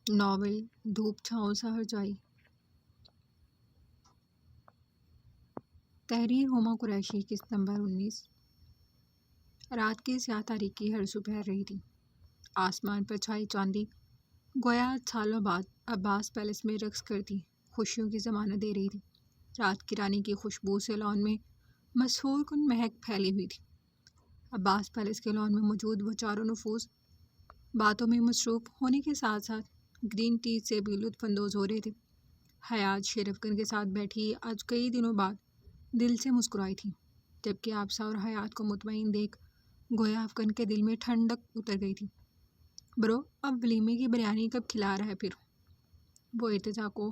Novel دھوپ چھاؤں سحر جائی، تحریر ہما قریشی کی ستمبر 19۔ رات کی سیاہ تاریکی ہر سو پھیل رہی تھی، آسمان پر چھائی چاندی گویا سالوں بعد عباس پیلس میں رقص کرتی خوشیوں کی ضمانت دے رہی تھی۔ رات کی رانی کی خوشبو سے لان میں مسحور کن مہک پھیلی ہوئی تھی۔ عباس پیلس کے لان میں موجود وہ چاروں نفوس باتوں میں مصروف ہونے کے ساتھ ساتھ گرین ٹی سے بھی لطف اندوز ہو رہے تھے۔ حیات شیر افگن کے ساتھ بیٹھی آج کئی دنوں بعد دل سے مسکرائی تھی، جبکہ آبسا اور حیات کو مطمئن دیکھ گویا افگن کے دل میں ٹھنڈک اتر گئی تھی۔ برو، اب ولیمے کی بریانی کب کھلا رہا ہے پھر؟ وہ ارتجا کو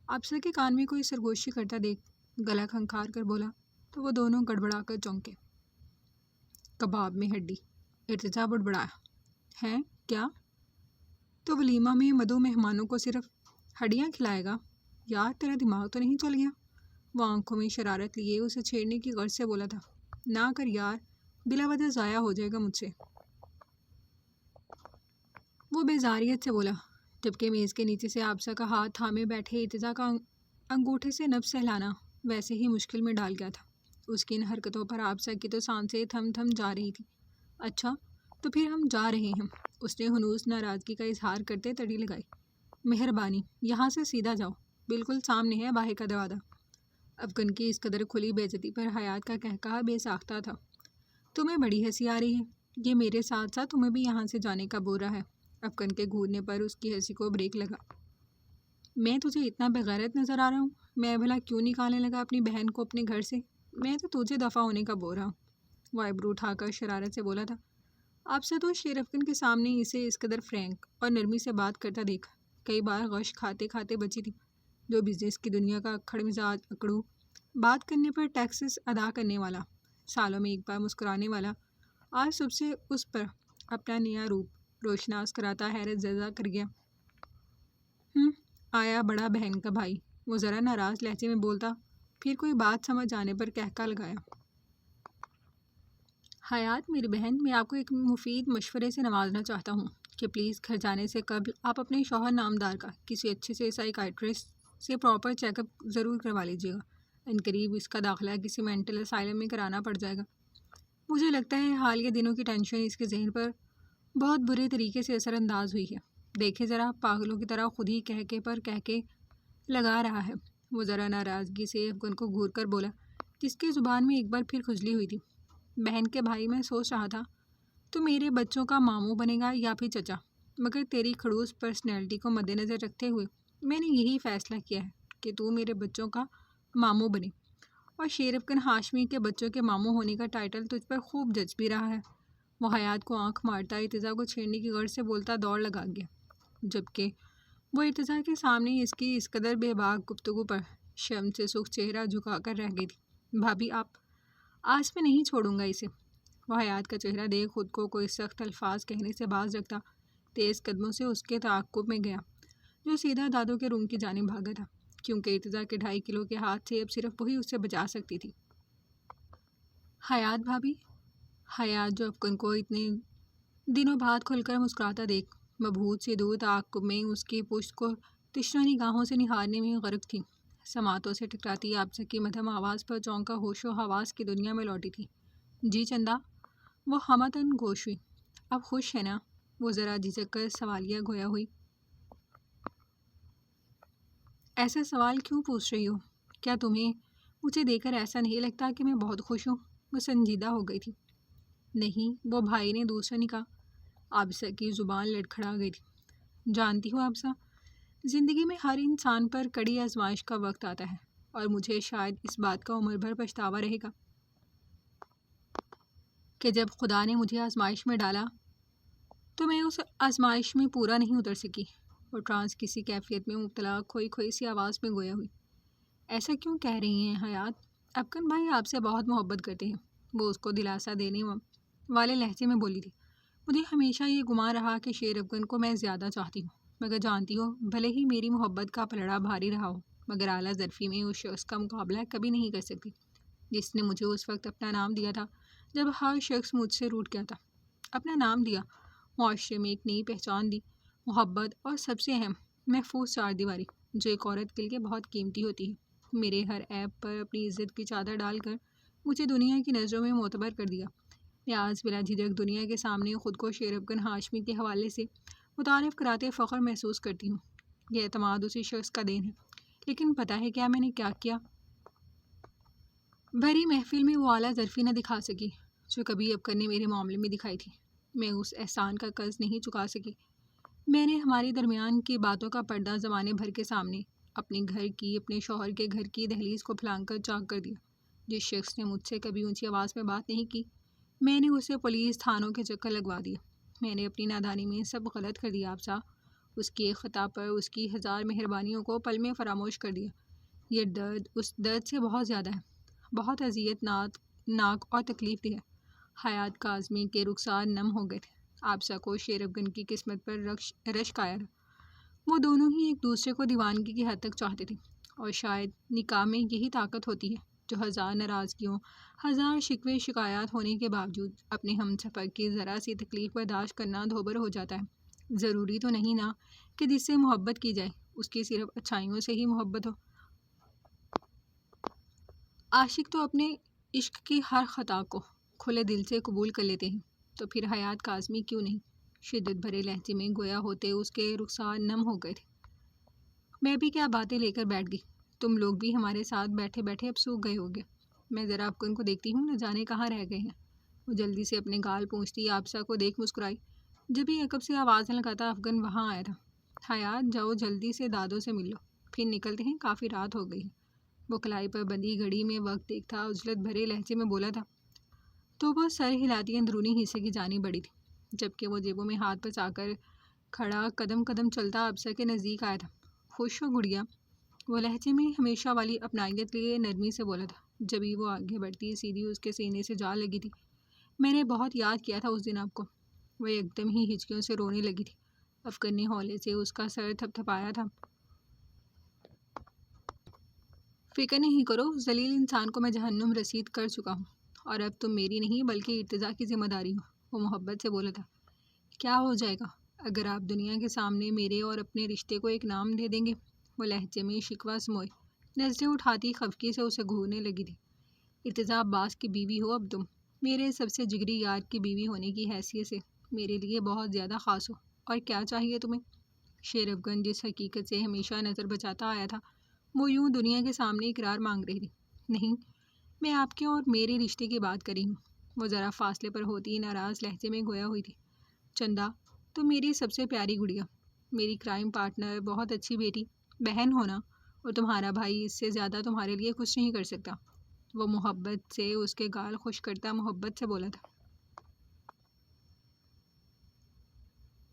آبسا کے کان میں کوئی سرگوشی کرتا دیکھ گلا کھنکھار کر بولا تو وہ دونوں گڑبڑا کر چونکے۔ کباب میں ہڈی، ارتجا بڑبڑایا۔ ہیں کیا؟ تو ولیمہ میں مدعو مہمانوں کو صرف ہڈیاں کھلائے گا؟ یار تیرا دماغ تو نہیں چل گیا؟ وہ آنکھوں میں شرارت لیے اسے چھیڑنے کی غرض سے بولا تھا۔ نہ کر یار، بلا وجہ ضائع ہو جائے گا مجھ سے۔ وہ بیزاریت سے بولا، جبکہ میز کے نیچے سے آبسا کا ہاتھ تھامے بیٹھے ارتجا کا انگوٹھے سے نبض سہلانا ویسے ہی مشکل میں ڈال گیا تھا۔ اس کی ان حرکتوں پر آبسا کی تو سانسیں تھم تھم جا رہی تھی۔ اچھا تو پھر ہم جا رہے ہیں، اس نے ہنوز ناراضگی کا اظہار کرتے تڑی لگائی۔ مہربانی، یہاں سے سیدھا جاؤ، بالکل سامنے ہے باہر کا دروازہ۔ افغان کی اس قدر کھلی بے عزتی پر حیات کا قہقہہ بے ساختہ تھا۔ تمہیں بڑی ہنسی آ رہی ہے، یہ میرے ساتھ ساتھ تمہیں بھی یہاں سے جانے کا بول رہا ہے۔ افغان کے گھورنے پر اس کی ہنسی کو بریک لگا۔ میں تجھے اتنا بغیرت نظر آ رہا ہوں؟ میں بھلا کیوں نکالنے لگا اپنی بہن کو اپنے گھر سے؟ میں تو تجھے دفع ہونے کا بول رہا ہوں۔ وہ آئیبرو اٹھا کر شرارت سے بولا تھا۔ آبسا تو شیر افغان کے سامنے اسے اس قدر فرینک اور نرمی سے بات کرتا دیکھا کئی بار غش کھاتے کھاتے بچی تھی۔ جو بزنس کی دنیا کا اکھڑ مزاج اکڑو، بات کرنے پر ٹیکسز ادا کرنے والا، سالوں میں ایک بار مسکرانے والا، آج صبح سے اس پر اپنا نیا روپ روشناس کراتا حیرت زدہ کر گیا۔ آیا بڑا بہن کا بھائی، وہ ذرا ناراض لہجے میں بولتا، پھر کوئی بات سمجھ آنے پر قہقہہ لگایا۔ حیات میری بہن، میں آپ کو ایک مفید مشورے سے نوازنا چاہتا ہوں کہ پلیز گھر جانے سے قبل آپ اپنے شوہر نامدار کا کسی اچھے سے سائیکائٹرسٹ سے پراپر چیک اپ ضرور کروا لیجیے گا۔ عنقریب اس کا داخلہ کسی مینٹل اسائلم میں کرانا پڑ جائے گا۔ مجھے لگتا ہے حالیہ دنوں کی ٹینشن اس کے ذہن پر بہت برے طریقے سے اثر انداز ہوئی ہے۔ دیکھے ذرا، پاگلوں کی طرح خود ہی کہکے پر کہکے لگا رہا ہے۔ وہ ذرا ناراضگی سے افغان کو گھور کر بولا، جس کی زبان میں ایک بار پھر کھجلی ہوئی تھی۔ بہن کے بھائی، میں سوچ رہا تھا تو میرے بچوں کا ماموں بنے گا یا پھر چچا، مگر تیری خڑوس پرسنالٹی کو مد نظر رکھتے ہوئے میں نے یہی فیصلہ کیا ہے کہ تو میرے بچوں کا ماموں بنے، اور شیر افغان ہاشمی کے بچوں کے ماموں ہونے کا ٹائٹل تجھ پر خوب جچ بھی رہا ہے۔ وہ حیات کو آنکھ مارتا ارتجا کو چھیڑنے کی غرض سے بولتا دوڑ لگا گیا، جبکہ وہ ارتجا کے سامنے اس کی اس قدر بے باک گفتگو پر شرم سے سرخ چہرہ جھکا کر رہ گئی تھی۔ بھابھی، آپ، آج میں نہیں چھوڑوں گا اسے۔ وہ حیات کا چہرہ دیکھ خود کو کوئی سخت الفاظ کہنے سے باز رکھتا تیز قدموں سے اس کے تعاقب میں گیا، جو سیدھا دادوں کے روم کی جانب بھاگا تھا، کیونکہ ارتجا کے 2.5 کلو کے ہاتھ سے اب صرف وہی اسے بچا سکتی تھی۔ حیات بھابھی؟ حیات، جو افغان کو اتنے دنوں بعد کھل کر مسکراتا دیکھ مبہوت سی دور تعاقب میں اس کی پشت کو تشنہ نگاہوں سے نہارنے میں غرق تھی، سماعتوں سے ٹکراتی آبسا کی مدھم آواز پر چونکا ہوش و حواس کی دنیا میں لوٹی تھی۔ جی چندا؟ وہ ہمتن گوش ہوئی۔ اب خوش ہے نا؟ وہ ذرا جھجک کر سوالیہ گویا ہوئی۔ ایسا سوال کیوں پوچھ رہی ہو؟ کیا تمہیں مجھے دیکھ کر ایسا نہیں لگتا کہ میں بہت خوش ہوں؟ وہ سنجیدہ ہو گئی تھی۔ نہیں، وہ بھائی نے دوسرا نکاح۔ آبسا کی زبان لڑکھڑا گئی تھی۔ جانتی ہو آبسا، زندگی میں ہر انسان پر کڑی آزمائش کا وقت آتا ہے، اور مجھے شاید اس بات کا عمر بھر پچھتاوا رہے گا کہ جب خدا نے مجھے آزمائش میں ڈالا تو میں اس آزمائش میں پورا نہیں اتر سکی۔ اور ٹرانس کسی کیفیت میں مبتلا کھوئی کھوئی سی آواز میں گویا ہوئی۔ ایسا کیوں کہہ رہی ہیں حیات؟ افغان بھائی آپ سے بہت محبت کرتے ہیں، وہ اس کو دلاسا دینے والے لہجے میں بولی تھی۔ مجھے ہمیشہ یہ گمان رہا کہ شیر افغان کو میں زیادہ چاہتی ہوں، مگر جانتی ہو، بھلے ہی میری محبت کا پلڑا بھاری رہا ہو، مگر اعلیٰ ظرفی میں اس شخص کا مقابلہ کبھی نہیں کر سکتی جس نے مجھے اس وقت اپنا نام دیا تھا جب ہر شخص مجھ سے روٹھ گیا تھا۔ اپنا نام دیا، معاشرے میں ایک نئی پہچان دی، محبت اور سب سے اہم محفوظ چار دیواری جو ایک عورت کے لیے بہت قیمتی ہوتی ہے۔ میرے ہر ایپ پر اپنی عزت کی چادر ڈال کر مجھے دنیا کی نظروں میں معتبر کر دیا۔ میں آج بلا جھجک دنیا کے سامنے خود کو شیر افغان ہاشمی کے حوالے سے متعارف کراتے فخر محسوس کرتی ہوں۔ یہ اعتماد اسی شخص کا دین ہے، لیکن پتہ ہے کیا میں نے کیا کیا؟ بھری محفل میں وہ اعلیٰ ظرفی نہ دکھا سکی جو کبھی افغان نے میرے معاملے میں دکھائی تھی۔ میں اس احسان کا قرض نہیں چکا سکی۔ میں نے ہمارے درمیان کی باتوں کا پردہ زمانے بھر کے سامنے اپنے گھر کی، اپنے شوہر کے گھر کی دہلیز کو پھلانگ کر چاک کر دیا۔ جس شخص نے مجھ سے کبھی اونچی آواز میں بات نہیں کی، میں نے اسے پولیس تھانوں کے چکر لگوا دیے۔ میں نے اپنی نادانی میں سب غلط کر دیا آپ صاحب۔ اس کی ایک خطا پر اس کی ہزار مہربانیوں کو پل میں فراموش کر دیا۔ یہ درد اس درد سے بہت زیادہ ہے، بہت اذیت ناک اور تکلیف دہ ہے۔ حیات کاظمی کے رخسار نم ہو گئے تھے۔ آبسا کو شیر افغان کی قسمت پر رشک آیا تھا۔ وہ دونوں ہی ایک دوسرے کو دیوانگی کی حد تک چاہتے تھے، اور شاید نکاح میں یہی طاقت ہوتی ہے جو ہزار ناراضگیوں، ہزار شکوے شکایات ہونے کے باوجود اپنے ہم سفر کی ذرا سی تکلیف برداشت کرنا دھوبر ہو جاتا ہے۔ ضروری تو نہیں نا کہ جس سے محبت کی جائے اس کی صرف اچھائیوں سے ہی محبت ہو۔ عاشق تو اپنے عشق کی ہر خطا کو کھلے دل سے قبول کر لیتے ہیں، تو پھر حیات کاظمی کیوں نہیں؟ شدت بھرے لہجے میں گویا ہوتے اس کے رخسار نم ہو گئے تھے۔ میں بھی کیا باتیں لے کر بیٹھ گئی۔ تم لوگ بھی ہمارے ساتھ بیٹھے بیٹھے اب سوکھ گئے ہوگے۔ میں ذرا افغان کو دیکھتی ہوں، نہ جانے کہاں رہ گئے ہیں۔ وہ جلدی سے اپنے گال پونچھتی آبسا کو دیکھ مسکرائی۔ جب ہی عقب سے آواز لگاتا افغان وہاں آیا تھا۔ حیات جاؤ جلدی سے دادوں سے مل لو، پھر نکلتے ہیں، کافی رات ہو گئی ہے۔ وہ کلائی پر بندی گھڑی میں وقت دیکھتا عجلت بھرے لہجے میں بولا تھا، تو وہ سر ہلاتی اندرونی حصے کی جانب بڑھی تھی، جبکہ وہ جیبوں میں ہاتھ پھنسا کر کھڑا قدم قدم چلتا آبسا کے نزدیک آیا تھا۔ خوش ہو گڑیا؟ وہ لہجے میں ہمیشہ والی اپنائیت لیے نرمی سے بولا تھا۔ جب ہی وہ آگے بڑھتی سیدھی اس کے سینے سے جا لگی تھی۔ میں نے بہت یاد کیا تھا اس دن آپ کو۔ وہ ایک دم ہی ہچکیوں سے رونے لگی تھی۔ افغان نے ہولے سے اس کا سر تھپ تھپایا تھا۔ فکر نہیں کرو، ذلیل انسان کو میں جہنم رسید کر چکا ہوں، اور اب تم میری نہیں بلکہ ارتضیٰ کی ذمہ داری ہو۔ وہ محبت سے بولا تھا۔ کیا ہو جائے گا اگر آپ دنیا کے سامنے میرے اور اپنے رشتے کو ایک نام دے دیں گے؟ وہ لہجے میں شکوہ سموئے نظریں اٹھاتی خفگی سے اسے گھورنے لگی تھی۔ ارتضیٰ عباس کی بیوی ہو اب تم، میرے سب سے جگری یار کی بیوی ہونے کی حیثیت سے میرے لیے بہت زیادہ خاص ہو، اور کیا چاہیے تمہیں؟ شیر افغان جس حقیقت سے ہمیشہ نظر بچاتا آیا تھا، وہ یوں دنیا کے سامنے اقرار مانگ رہی تھی۔ نہیں، میں آپ کے اور میرے رشتے کی بات کر رہی ہوں۔ وہ ذرا فاصلے پر ہوتی ناراض لہجے میں گویا ہوئی تھی۔ چندا، تم میری سب سے پیاری گڑیا، میری کرائم پارٹنر، بہت اچھی بیٹی، بہن ہونا، اور تمہارا بھائی اس سے زیادہ تمہارے لیے کچھ نہیں کر سکتا۔ وہ محبت سے اس کے گال خشک کرتا محبت سے بولا تھا،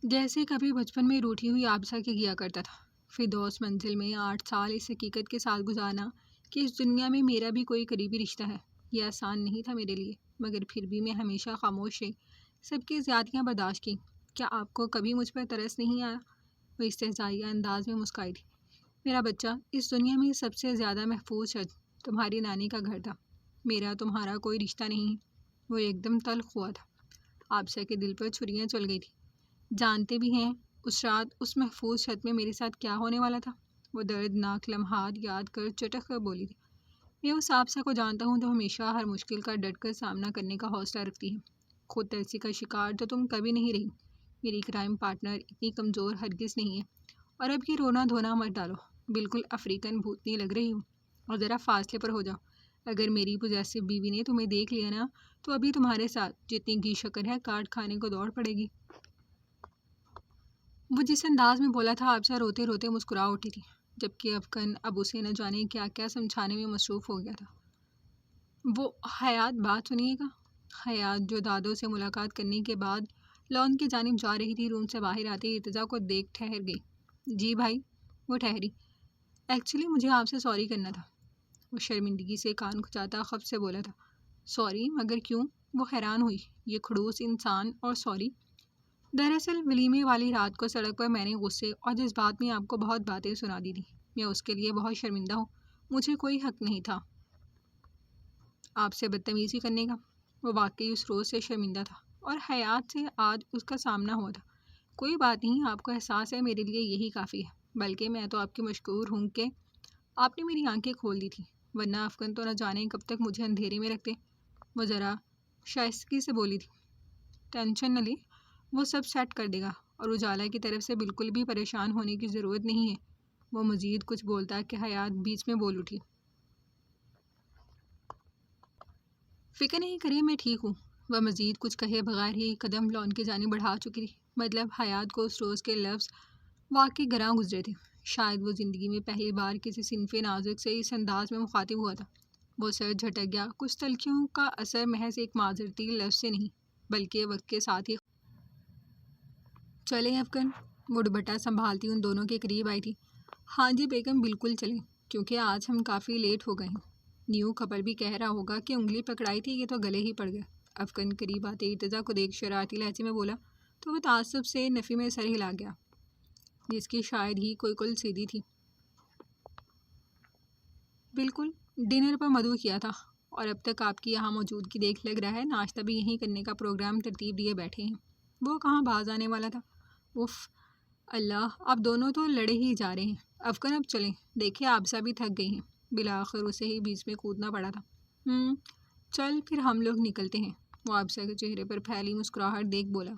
جیسے کبھی بچپن میں روٹھی ہوئی آبسا کے کیا کرتا تھا۔ فردوس منزل میں 8 سال اس حقیقت کے ساتھ گزارنا کہ اس دنیا میں میرا بھی کوئی قریبی رشتہ ہے، یہ آسان نہیں تھا میرے لیے، مگر پھر بھی میں ہمیشہ خاموش رہی، سب کی زیادتیاں برداشت کی۔ کیا آپ کو کبھی مجھ پر ترس نہیں آیا؟ وہ استہزائیہ انداز میں مسکرائی تھی۔ میرا بچہ، اس دنیا میں سب سے زیادہ محفوظ شہر تمہاری نانی کا گھر تھا، میرا تمہارا کوئی رشتہ نہیں۔ وہ ایک دم تلخ ہوا تھا۔ آبسا کے دل پر چھریاں چل گئی تھی۔ جانتے بھی ہیں اس رات اس محفوظ چھت میں میرے ساتھ کیا ہونے والا تھا؟ وہ دردناک لمحات یاد کر چٹک کر بولی تھی۔ میں اس آبسا کو جانتا ہوں تو ہمیشہ ہر مشکل کا ڈٹ کر سامنا کرنے کا حوصلہ رکھتی ہے۔ خود ترسی کا شکار تو تم کبھی نہیں رہی۔ میری کرائم پارٹنر اتنی کمزور ہرگز نہیں ہے، اور اب یہ رونا دھونا مت ڈالو، بالکل افریقن بھوتنی لگ رہی ہوں، اور ذرا فاصلے پر ہو جاؤ۔ اگر میری پوزیسو بیوی نے تمہیں دیکھ لیا نا تو ابھی تمہارے ساتھ جتنی گھی شکر ہے کاٹ کھانے کو دوڑ پڑے گی۔ وہ جس انداز میں بولا تھا آبسا روتے روتے مسکرا اٹھی تھی، جبکہ افغان اب اسے نہ جانے کیا کیا سمجھانے میں مصروف ہو گیا تھا۔ وہ حیات، بات سنیے گا؟ حیات جو دادوں سے ملاقات کرنے کے بعد لان کی جانب جا رہی تھی، روم سے باہر آتے ارتضیٰ کو دیکھ ٹھہر گئی۔ جی بھائی؟ وہ ٹھہری۔ ایکچولی مجھے آپ سے سوری کرنا تھا۔ وہ شرمندگی سے کان کھجاتا خفت سے بولا تھا۔ سوری؟ مگر کیوں؟ وہ حیران ہوئی۔ یہ کھڑوس انسان اور سوری؟ دراصل ولیمے والی رات کو سڑک پر میں نے غصے اور جذبات میں آپ کو بہت باتیں سنا دی تھی۔ میں اس کے لیے بہت شرمندہ ہوں، مجھے کوئی حق نہیں تھا آپ سے بدتمیزی کرنے کا۔ وہ واقعی اس روز سے شرمندہ تھا، اور حیات سے آج اس کا سامنا ہوا تھا کوئی بات نہیں، آپ کو احساس ہے میرے لیے یہی کافی ہے، بلکہ میں تو آپ کی مشکور ہوں کہ آپ نے میری آنکھیں کھول دی تھیں، ورنہ افغان تو نہ جانے کب تک مجھے اندھیرے میں رکھتے۔ وہ ذرا شائستگی سے بولی تھی، ٹینشن نہ لے، وہ سب سیٹ کر دے گا، اور اجالا کی طرف سے بالکل بھی پریشان ہونے کی ضرورت نہیں ہے۔ وہ مزید کچھ بولتا کہ حیات بیچ میں بول اٹھی، فکر نہیں کریے، میں ٹھیک ہوں۔ وہ مزید کچھ کہے بغیر ہی قدم لان کی جانب بڑھا چکی تھی۔ مطلب حیات کو اس روز کے لفظ واقعی گراں گزرے تھے۔ شاید وہ زندگی میں پہلی بار کسی صنف نازک سے اس انداز میں مخاطب ہوا تھا۔ وہ سر جھٹک گیا، کچھ تلخیوں کا اثر محض ایک معذرتی لفظ سے نہیں بلکہ وقت کے ساتھ ہی۔ چلیں افغان، وہ دوپٹہ سنبھالتی ان دونوں کے قریب آئی تھی۔ ہاں جی بیگم، بالکل چلیں، کیونکہ آج ہم کافی لیٹ ہو گئے ہیں۔ نیو خبر بھی کہہ رہا ہوگا کہ انگلی پکڑائی تھی، یہ تو گلے ہی پڑ گیا۔ افغان قریب آتے ارتضیٰ کو دیکھ شرارتی لہجے میں بولا تو وہ تعصب سے نفی میں سر ہلا گیا، جس کی شاید ہی کوئی کل سیدھی تھی۔ بالکل، ڈنر پر مدعو کیا تھا، اور اب تک آپ کی یہاں موجودگی دیکھ لگ رہا ہے ناشتہ بھی یہیں کرنے کا پروگرام ترتیب دیے بیٹھے ہیں۔ وہ کہاں باز آنے والا تھا؟ اف اللہ، آپ دونوں تو لڑے ہی جا رہے ہیں۔ افغان اب چلیں، دیکھیں آبسا بھی تھک گئی ہیں۔ بالآخر اسے ہی بیچ میں کودنا پڑا تھا۔ چل پھر ہم لوگ نکلتے ہیں، وہ آبسا کے چہرے پر پھیلی مسکراہٹ دیکھ بولا۔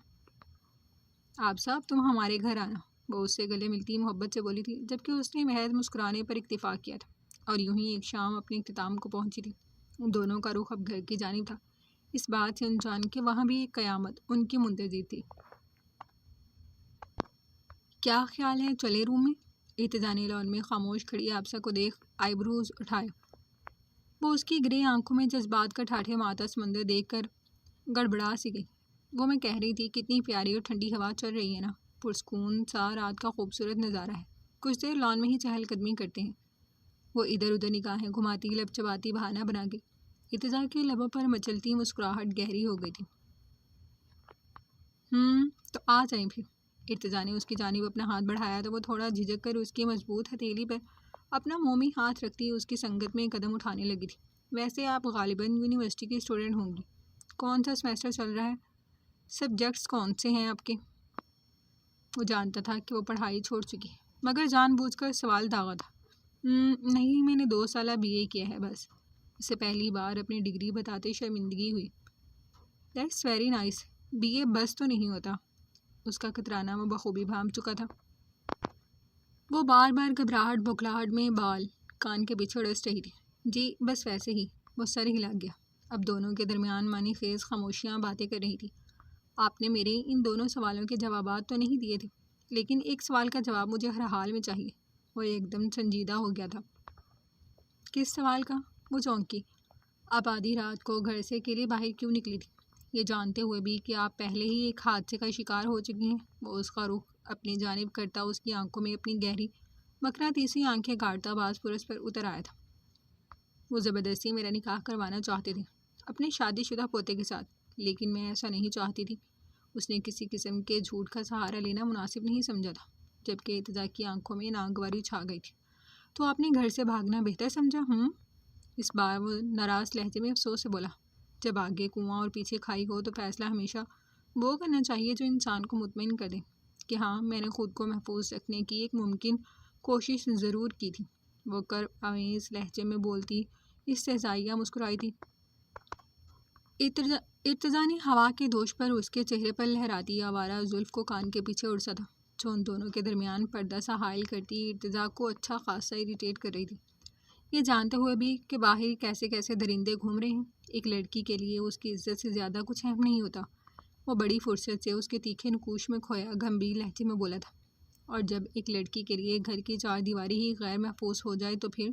آبسا، اب تم ہمارے گھر آنا، وہ اس سے گلے ملتی محبت سے بولی تھی، جبکہ اس نے محض مسکرانے پر اکتفا کیا تھا۔ اور یوں ہی ایک شام اپنے اختتام کو پہنچی تھی۔ ان دونوں کا رخ اب گھر کی جانب تھا، اس بات سے انجان کہ وہاں بھی ایک قیامت ان کی منتظر تھی۔ کیا خیال ہے چلے روم میں؟ ارتضیٰ نے لان میں خاموش کھڑی آبسا کو دیکھ آئی بروز اٹھائے۔ وہ اس کی گرے آنکھوں میں جذبات کا ٹھاٹھے ماتا سمندر دیکھ کر گڑبڑا سی گئی۔ وہ میں کہہ رہی تھی کتنی پیاری اور ٹھنڈی ہوا چل رہی ہے نا، پرسکون سا رات کا خوبصورت نظارہ ہے۔ کچھ دیر لان میں ہی چہل قدمی کرتے ہیں۔ وہ ادھر ادھر نگاہیں گھماتی لب چباتی بہانہ بنا گئی۔ ارتضیٰ کے لبوں پر مچلتی مسکراہٹ گہری ہو گئی تھی۔ تو آ جائیں پھر۔ ارتضیٰ نے اس کی جانب اپنا ہاتھ بڑھایا تو وہ تھوڑا جھجک کر اس کی مضبوط ہتھیلی پر اپنا مومی ہاتھ رکھتی اس کی سنگت میں قدم اٹھانے لگی تھی۔ ویسے آپ غالباً یونیورسٹی کی اسٹوڈنٹ ہوں گی، کون سا سیمسٹر چل رہا ہے؟ سبجیکٹس کون سے ہیں آپ کے؟ وہ جانتا تھا کہ وہ پڑھائی چھوڑ چکی، مگر جان بوجھ کر سوال داغا تھا۔ نہیں، میں نے 2 سالہ BA کیا ہے بس۔ اسے پہلی بار اپنی ڈگری بتاتے شرمندگی ہوئی۔ دیٹس ویری نائس، BA بس تو نہیں ہوتا؟ اس کا کترانا وہ بخوبی بھانپ چکا تھا۔ وہ بار بار گھبراہٹ بکھلاہٹ میں بال کان کے پیچھے ڈس رہی تھی۔ جی بس ویسے ہی، وہ سر ہلا گیا۔ اب دونوں کے درمیان معنی خیز خاموشیاں باتیں کر رہی تھی۔ آپ نے میرے ان دونوں سوالوں کے جوابات تو نہیں دیے تھے، لیکن ایک سوال کا جواب مجھے ہر حال میں چاہیے۔ وہ ایک دم سنجیدہ ہو گیا تھا۔ کس سوال کا؟ وہ چونکی۔ آپ آدھی رات کو گھر سے اکیلے باہر کیوں نکلی تھی، یہ جانتے ہوئے بھی کہ آپ پہلے ہی ایک حادثے کا شکار ہو چکی ہیں؟ وہ اس کا رخ اپنی جانب کرتا اس کی آنکھوں میں اپنی گہری مقناطیسی آنکھیں گاڑتا باز پرس پر اتر آیا تھا۔ وہ زبردستی میرا نکاح کروانا چاہتے تھے اپنے شادی شدہ پوتے کے ساتھ، لیکن میں ایسا نہیں چاہتی تھی۔ اس نے کسی قسم کے جھوٹ کا سہارا لینا مناسب نہیں سمجھا تھا، جبکہ ارتضیٰ کی آنکھوں میں ناگواری چھا گئی تھی۔ تو آپ نے گھر سے بھاگنا بہتر سمجھا؟ اس بار وہ ناراض لہجے میں افسوس سے بولا۔ جب آگے کنواں اور پیچھے کھائی ہو تو فیصلہ ہمیشہ وہ کرنا چاہیے جو انسان کو مطمئن کر دے کہ ہاں، میں نے خود کو محفوظ رکھنے کی ایک ممکن کوشش ضرور کی تھی۔ وہ کرب آمیز لہجے میں بولتی استہزائیہ مسکرائی تھی۔ ارتضیٰ نے ہوا کے دوش پر اس کے چہرے پر لہراتی آوارہ زلف کو کان کے پیچھے اڑسا تھا، جو ان دونوں کے درمیان پردہ سا حائل کرتی ارتضیٰ کو اچھا خاصا اریٹیٹ کر رہی تھی، یہ جانتے ہوئے بھی کہ باہر کیسے کیسے درندے گھوم رہے ہیں۔ ایک لڑکی کے لیے اس کی عزت سے زیادہ کچھ اہم نہیں ہوتا۔ وہ بڑی فرصت سے اس کے تیکھے نکوش میں کھویا گمبھیر لہجے میں بولا تھا، اور جب ایک لڑکی کے لیے گھر کی 4 دیواری ہی غیر محفوظ ہو جائے تو پھر؟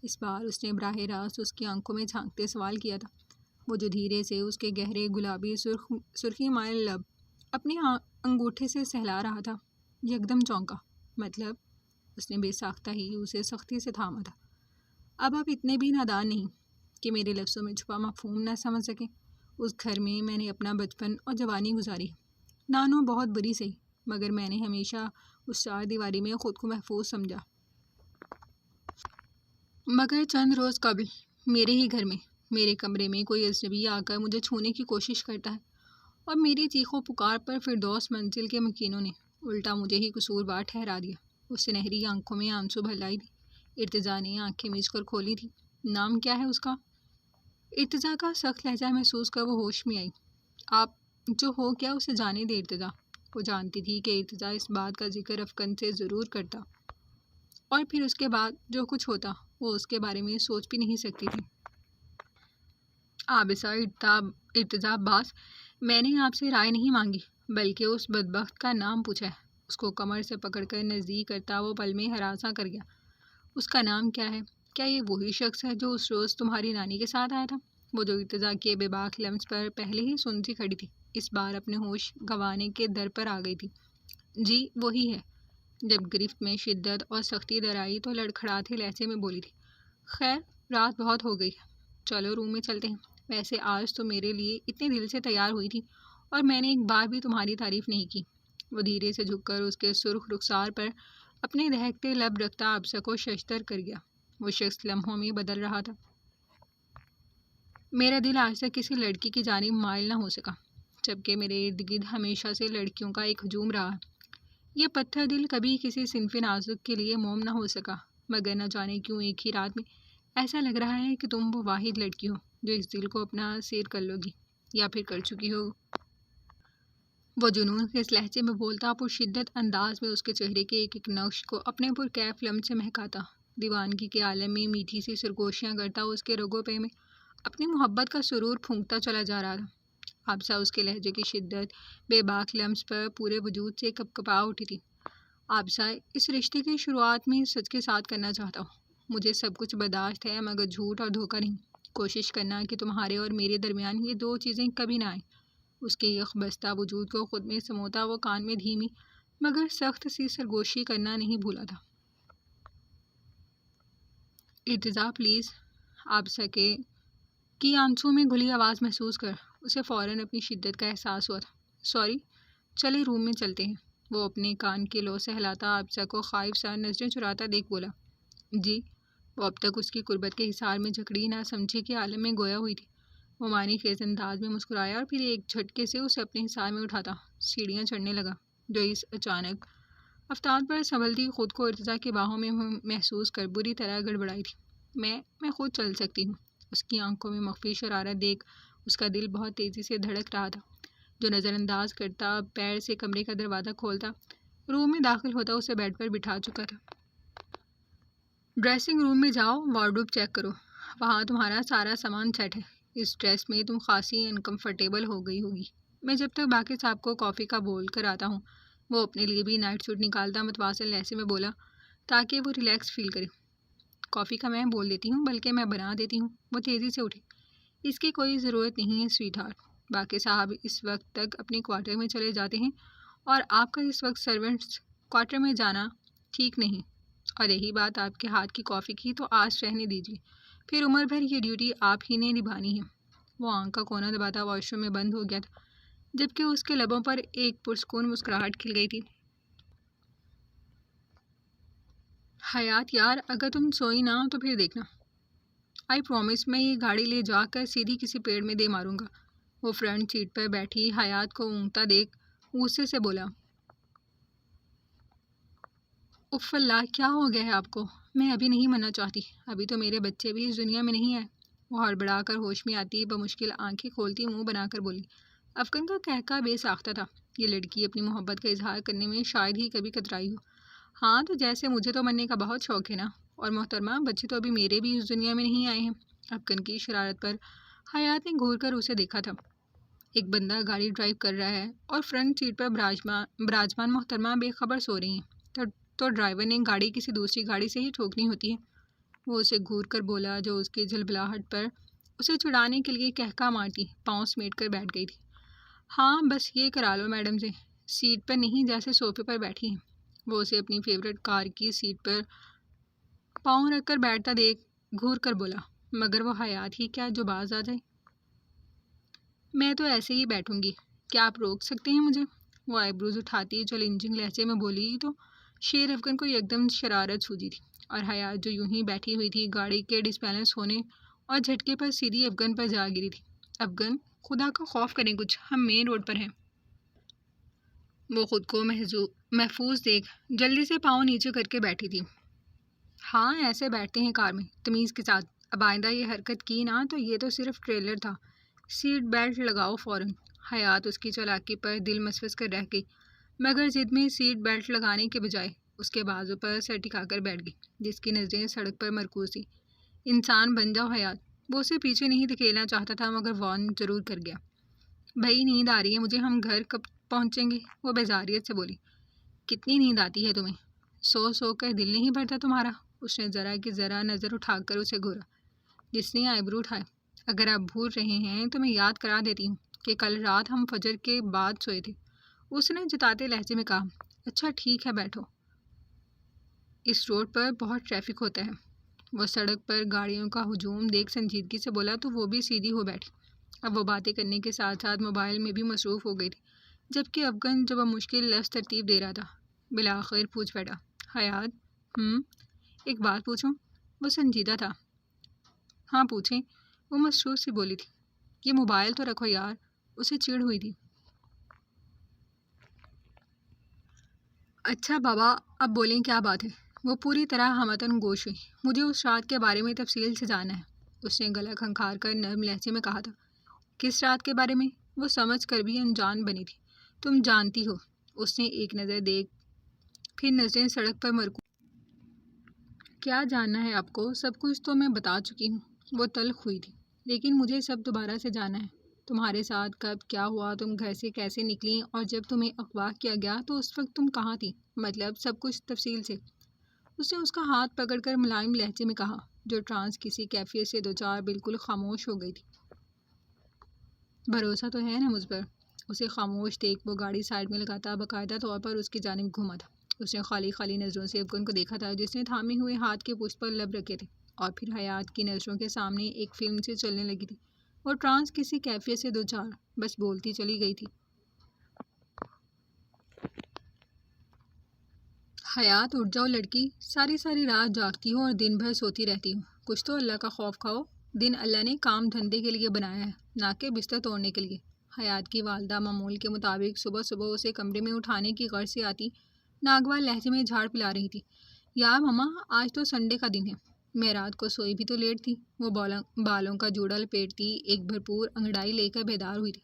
اس بار اس نے براہ راست اس کی آنکھوں میں جھانکتے سوال کیا تھا۔ وہ جو دھیرے سے اس کے گہرے گلابی سرخی مائل لب اپنے انگوٹھے سے سہلا رہا تھا، یکدم چونکا۔ مطلب؟ اس نے بے ساختہ ہی اسے سختی سے تھاما تھا۔ اب آپ اتنے بھی نادان نہیں کہ میرے لفظوں میں چھپا مفہوم نہ سمجھ سکیں۔ اس گھر میں میں نے اپنا بچپن اور جوانی گزاری، نانو بہت بری سہی، مگر میں نے ہمیشہ اس 4 دیواری میں خود کو محفوظ سمجھا۔ مگر چند روز قبل میرے ہی گھر میں میرے کمرے میں کوئی اجنبی آ کر مجھے چھونے کی کوشش کرتا ہے، اور میری چیخ و پکار پر فردوس منزل کے مکینوں نے الٹا مجھے ہی قصوروار ٹھہرا دیا۔ اس سنہری آنکھوں میں آنسو بھر لائی تھی۔ ارتضیٰ نے آنکھیں میچ کر کھولی تھی۔ نام کیا ہے اس کا؟ ارتضیٰ کا سخت لہجہ محسوس کر وہ ہوش میں آئی۔ آپ جو ہو کیا اسے جانے دے ارتضیٰ۔ وہ جانتی تھی کہ ارتضیٰ اس بات کا ذکر افکن سے ضرور کرتا، اور پھر اس کے بعد جو کچھ ہوتا وہ اس کے بارے میں سوچ بھی نہیں سکتی تھی۔ عابسہ ارتضیٰ عباس، میں نے آپ سے رائے نہیں مانگی بلکہ اس بدبخت کا نام پوچھا ہے۔ اس کو کمر سے پکڑ کر نزدیک کرتا وہ پل میں ہراساں کر گیا۔ اس کا نام کیا ہے؟ کیا یہ وہی شخص ہے جو اس روز تمہاری نانی کے ساتھ آیا تھا؟ وہ جو ارتضیٰ کے بے باک لمس پر پہلے ہی سنتی کھڑی تھی، اس بار اپنے ہوش گنوانے کے در پر آ گئی تھی۔ جی وہی ہے۔ جب گرفت میں شدت اور سختی در آئی تو لڑکھڑاتے لہجے میں بولی تھی، خیر رات بہت ہو گئی، چلو روم میں چلتے ہیں۔ ویسے آج تو میرے لیے اتنے دل سے تیار ہوئی تھی اور میں نے ایک بار بھی تمہاری تعریف نہیں کی۔ وہ دھیرے سے جھک کر اس کے سرخ رخسار پر اپنے دہکتے لب رکھتا عابسہ کو ششدر کر گیا۔ وہ شخص لمحوں میں بدل رہا تھا۔ میرا دل آج تک کسی لڑکی کی جانب مائل نہ ہو سکا، جبکہ میرے ارد گرد ہمیشہ سے لڑکیوں کا ایک ہجوم رہا۔ یہ پتھر دل کبھی کسی صنف نازک کے لیے موم نہ ہو سکا، مگر نہ جانے کیوں ایک ہی رات میں ایسا لگ رہا ہے کہ تم وہ واحد لڑکی ہو جو اس دل کو اپنا اسیر کر لو گی، یا پھر کر چکی ہو۔ وہ جنون کے اس لہجے میں بولتا، پر شدت انداز میں اس کے چہرے کے ایک ایک نقش کو اپنے پرکیف لمس سے مہکاتا، دیوانگی کے عالم میں میٹھی سی سرگوشیاں کرتا اس کے رگوں پہ میں اپنی محبت کا سرور پھونکتا چلا جا رہا تھا۔ عابسہ اس کے لہجے کی شدت، بے باک لمس پر پورے وجود سے کپکپا اٹھی تھی۔ عابسہ، اس رشتے کی شروعات میں سچ کے ساتھ کرنا چاہتا ہوں۔ مجھے سب کچھ برداشت ہے مگر جھوٹ اور دھوکہ نہیں۔ کوشش کرنا کہ تمہارے اور میرے درمیان یہ دو چیزیں کبھی نہ آئیں۔ اس کے یخ بستہ وجود کو خود میں سموتا وہ کان میں دھیمی مگر سخت سی سرگوشی کرنا نہیں بھولا تھا۔ ارتضیٰ پلیز۔ عابسہ کی آنسوں میں گھلی آواز محسوس کر اسے فوراً اپنی شدت کا احساس ہوا تھا۔ سوری، چلے روم میں چلتے ہیں۔ وہ اپنے کان کے لو سے ہلاتا عابسہ کو خائف سا نظریں چراتا دیکھ بولا، جی۔ وہ اب تک اس کی قربت کے حصار میں جھکڑی نہ سمجھی کے عالم میں گویا ہوئی تھی۔ وہ معنی خیز انداز میں مسکرایا اور پھر ایک جھٹکے سے اسے اپنے حصار میں اٹھاتا سیڑھیاں چڑھنے لگا، جو اس اچانک افتاد پر سنبھلتی خود کو ارتضیٰ کی باہوں میں محسوس کر بری طرح گڑبڑائی تھی۔ میں خود چل سکتی ہوں۔ اس کی آنکھوں میں مخفی شرارت دیکھ اس کا دل بہت تیزی سے دھڑک رہا تھا۔ جو نظر انداز کرتا پیر سے کمرے کا دروازہ کھولتا روم میں داخل ہوتا اسے بیڈ پر بٹھا چکا تھا۔ ڈریسنگ روم میں جاؤ، وارڈروب چیک کرو، وہاں تمہارا سارا سامان سیٹ ہے۔ اس ڈریس میں تم خاصی انکمفرٹیبل ہو گئی ہوگی۔ میں جب تک باقی صاحب کو کافی کا بول کر آتا ہوں۔ وہ اپنے لیے بھی نائٹ سوٹ نکالتا متواصل لہجے میں بولا تاکہ وہ ریلیکس فیل کرے۔ کافی کا میں بول دیتی ہوں، بلکہ میں بنا دیتی ہوں۔ وہ تیزی سے اٹھی، اس کی کوئی ضرورت نہیں ہے سویٹ ہارٹ۔ باقی صاحب اس وقت تک اپنے کوارٹر میں چلے جاتے ہیں اور آپ کا اس وقت سرونٹس کوارٹر میں جانا ٹھیک نہیں، اور یہی بات آپ کے ہاتھ کی کافی کی تو آج رہنے دیجیے، پھر عمر بھر یہ ڈیوٹی آپ ہی نے نبھانی ہے۔ وہ آنکھ کا کونا دباتا واش روم میں بند ہو گیا تھا، جبکہ اس کے لبوں پر ایک پرسکون مسکراہٹ کھل گئی تھی۔ حیات یار، اگر تم سوئی نہ تو پھر دیکھنا، آئی پرومس میں یہ گاڑی لے جا کر سیدھی کسی پیڑ میں دے ماروں گا۔ وہ فرنٹ سیٹ پر بیٹھی حیات کو اونگتا دیکھ غصے سے بولا، اف اللہ، کیا ہو گیا ہے آپ کو؟ میں ابھی نہیں مرنا چاہتی، ابھی تو میرے بچے بھی اس دنیا میں نہیں آئے۔ وہ ہڑبڑا کر ہوش میں آتی بمشکل آنکھیں کھولتی منہ بنا کر بولی۔ افغان کا کہکا بے ساختہ تھا۔ یہ لڑکی اپنی محبت کا اظہار کرنے میں شاید ہی کبھی کترائی ہو۔ ہاں تو جیسے مجھے تو مرنے کا بہت شوق ہے نا، اور محترمہ بچے تو ابھی میرے بھی اس دنیا میں نہیں آئے ہیں۔ افغان کی شرارت پر حیات نے گھور کر اسے دیکھا تھا۔ ایک بندہ گاڑی ڈرائیو کر رہا ہے اور فرنٹ سیٹ پر براجمان محترمہ بے خبر سو رہی ہیں، تو ڈرائیور نے گاڑی کسی دوسری گاڑی سے ہی ٹھوکنی ہوتی ہے۔ وہ اسے گھور کر بولا، جو اس کی جھلبلاہٹ پر اسے چھڑانے کے لیے کہکا مارتی پاؤں سمیٹ کر بیٹھ گئی تھی۔ ہاں بس یہ کرا لو میڈم سے، سیٹ پر نہیں جیسے صوفے پر بیٹھی ہیں۔ وہ اسے اپنی فیورٹ کار کی سیٹ پر پاؤں رکھ کر بیٹھتا دیکھ گھور کر بولا، مگر وہ حیات ہی کیا جو باز آ جائے۔ میں تو ایسے ہی بیٹھوں گی، کیا آپ روک سکتے ہیں مجھے؟ وہ آئی بروز اٹھاتی چیلنجنگ لہجے میں بولی تو شیر افغان کو یکدم شرارت سوجی تھی، اور حیات جو یوں ہی بیٹھی ہوئی تھی گاڑی کے ڈسبیلنس ہونے اور جھٹکے پر سیدھی افغان پر جا گری تھی۔ افغان، خدا کا خوف کریں کچھ، ہم مین روڈ پر ہیں۔ وہ خود کو محفوظ دیکھ جلدی سے پاؤں نیچے کر کے بیٹھی تھی۔ ہاں ایسے بیٹھتے ہیں کار میں تمیز کے ساتھ، اب آئندہ یہ حرکت کی نا تو یہ تو صرف ٹریلر تھا، سیٹ بیلٹ لگاؤ فوراً۔ حیات اس کی چالاکی پر دل مسوس کر رہ گئی، مگر ضد میں سیٹ بیلٹ لگانے کے بجائے اس کے بازو پر سر ٹکا کر بیٹھ گئی، جس کی نظریں سڑک پر مرکوز تھی۔ انسان بن جاؤ حیات، وہ اسے پیچھے نہیں دھکیلنا چاہتا تھا مگر وارن ضرور کر گیا۔ بھائی نیند آ رہی ہے مجھے، ہم گھر کب پہنچیں گے؟ وہ بیزاریت سے بولی۔ کتنی نیند آتی ہے تمہیں؟ سو کر دل نہیں بھرتا تمہارا؟ اس نے ذرا کی ذرا نظر اٹھا کر اسے گھورا، جس نے آئیبرو اٹھائے۔ اگر آپ بھول رہے ہیں تو میں یاد کرا دیتی ہوں کہ کل رات ہم فجر کے بعد سوئے تھے، اس نے جتاتے لہجے میں کہا۔ اچھا ٹھیک ہے بیٹھو، اس روڈ پر بہت ٹریفک ہوتا ہے۔ وہ سڑک پر گاڑیوں کا ہجوم دیکھ سنجیدگی سے بولا تو وہ بھی سیدھی ہو بیٹھی۔ اب وہ باتیں کرنے کے ساتھ ساتھ موبائل میں بھی مصروف ہو گئی تھی، جبکہ افغان جب مشکل لفظ ترتیب دے رہا تھا بالآخر پوچھ بیٹھا، حیات ایک بات پوچھوں؟ وہ سنجیدہ تھا۔ ہاں پوچھیں، وہ مصروف سی بولی تھی۔ یہ موبائل تو رکھو یار، اسے چڑ ہوئی تھی۔ اچھا بابا اب بولیں کیا بات ہے؟ وہ پوری طرح ہمتن گوش ہوئی۔ مجھے اس رات کے بارے میں تفصیل سے جانا ہے، اس نے گلا کھنکھار کر نرم لہجے میں کہا تھا۔ کس رات کے بارے میں؟ وہ سمجھ کر بھی انجان بنی تھی۔ تم جانتی ہو، اس نے ایک نظر دیکھ پھر نظریں سڑک پر مرکوز۔ کیا جاننا ہے آپ کو؟ سب کچھ تو میں بتا چکی ہوں۔ وہ تلخ ہوئی تھی۔ لیکن مجھے سب دوبارہ سے جانا ہے، تمہارے ساتھ کب کیا ہوا، تم گھر سے کیسے نکلی، اور جب تمہیں اغوا کیا گیا تو اس وقت تم کہاں تھی، مطلب سب کچھ تفصیل سے۔ اس نے اس کا ہاتھ پکڑ کر ملائم لہجے میں کہا، جو ٹرانس کسی کیفیت سے دوچار بالکل خاموش ہو گئی تھی۔ بھروسہ تو ہے نا مجھ پر؟ اسے خاموش دیکھ وہ گاڑی سائڈ میں لگاتا باقاعدہ طور پر اس کی جانب گھوما تھا۔ اس نے خالی نظروں سے افغان کو دیکھا تھا، جس نے تھامے ہوئے ہاتھ کے پشت پر لب رکھے تھے، اور پھر حیات کی نظروں کے سامنے ایک فلم سے چلنے لگی تھی۔ وہ ٹرانس کسی کیفیت سے دوچار بس بولتی چلی گئی تھی۔ حیات اٹھ جاؤ لڑکی، ساری رات جاگتی ہو اور دن بھر سوتی رہتی ہو، کچھ تو اللہ کا خوف کھاؤ۔ دن اللہ نے کام دھندے کے لیے بنایا ہے، نہ کہ بستر توڑنے کے لیے۔ حیات کی والدہ معمول کے مطابق صبح اسے کمرے میں اٹھانے کی غرض سے آتی ناگوار لہجے میں جھاڑ پلا رہی تھی۔ یار ماما آج تو سنڈے کا دن ہے، میں رات کو سوئی بھی تو لیٹ تھی۔ وہ بالوں کا جوڑا لپیٹتی ایک بھرپور انگڑائی لے کر بیدار ہوئی تھی۔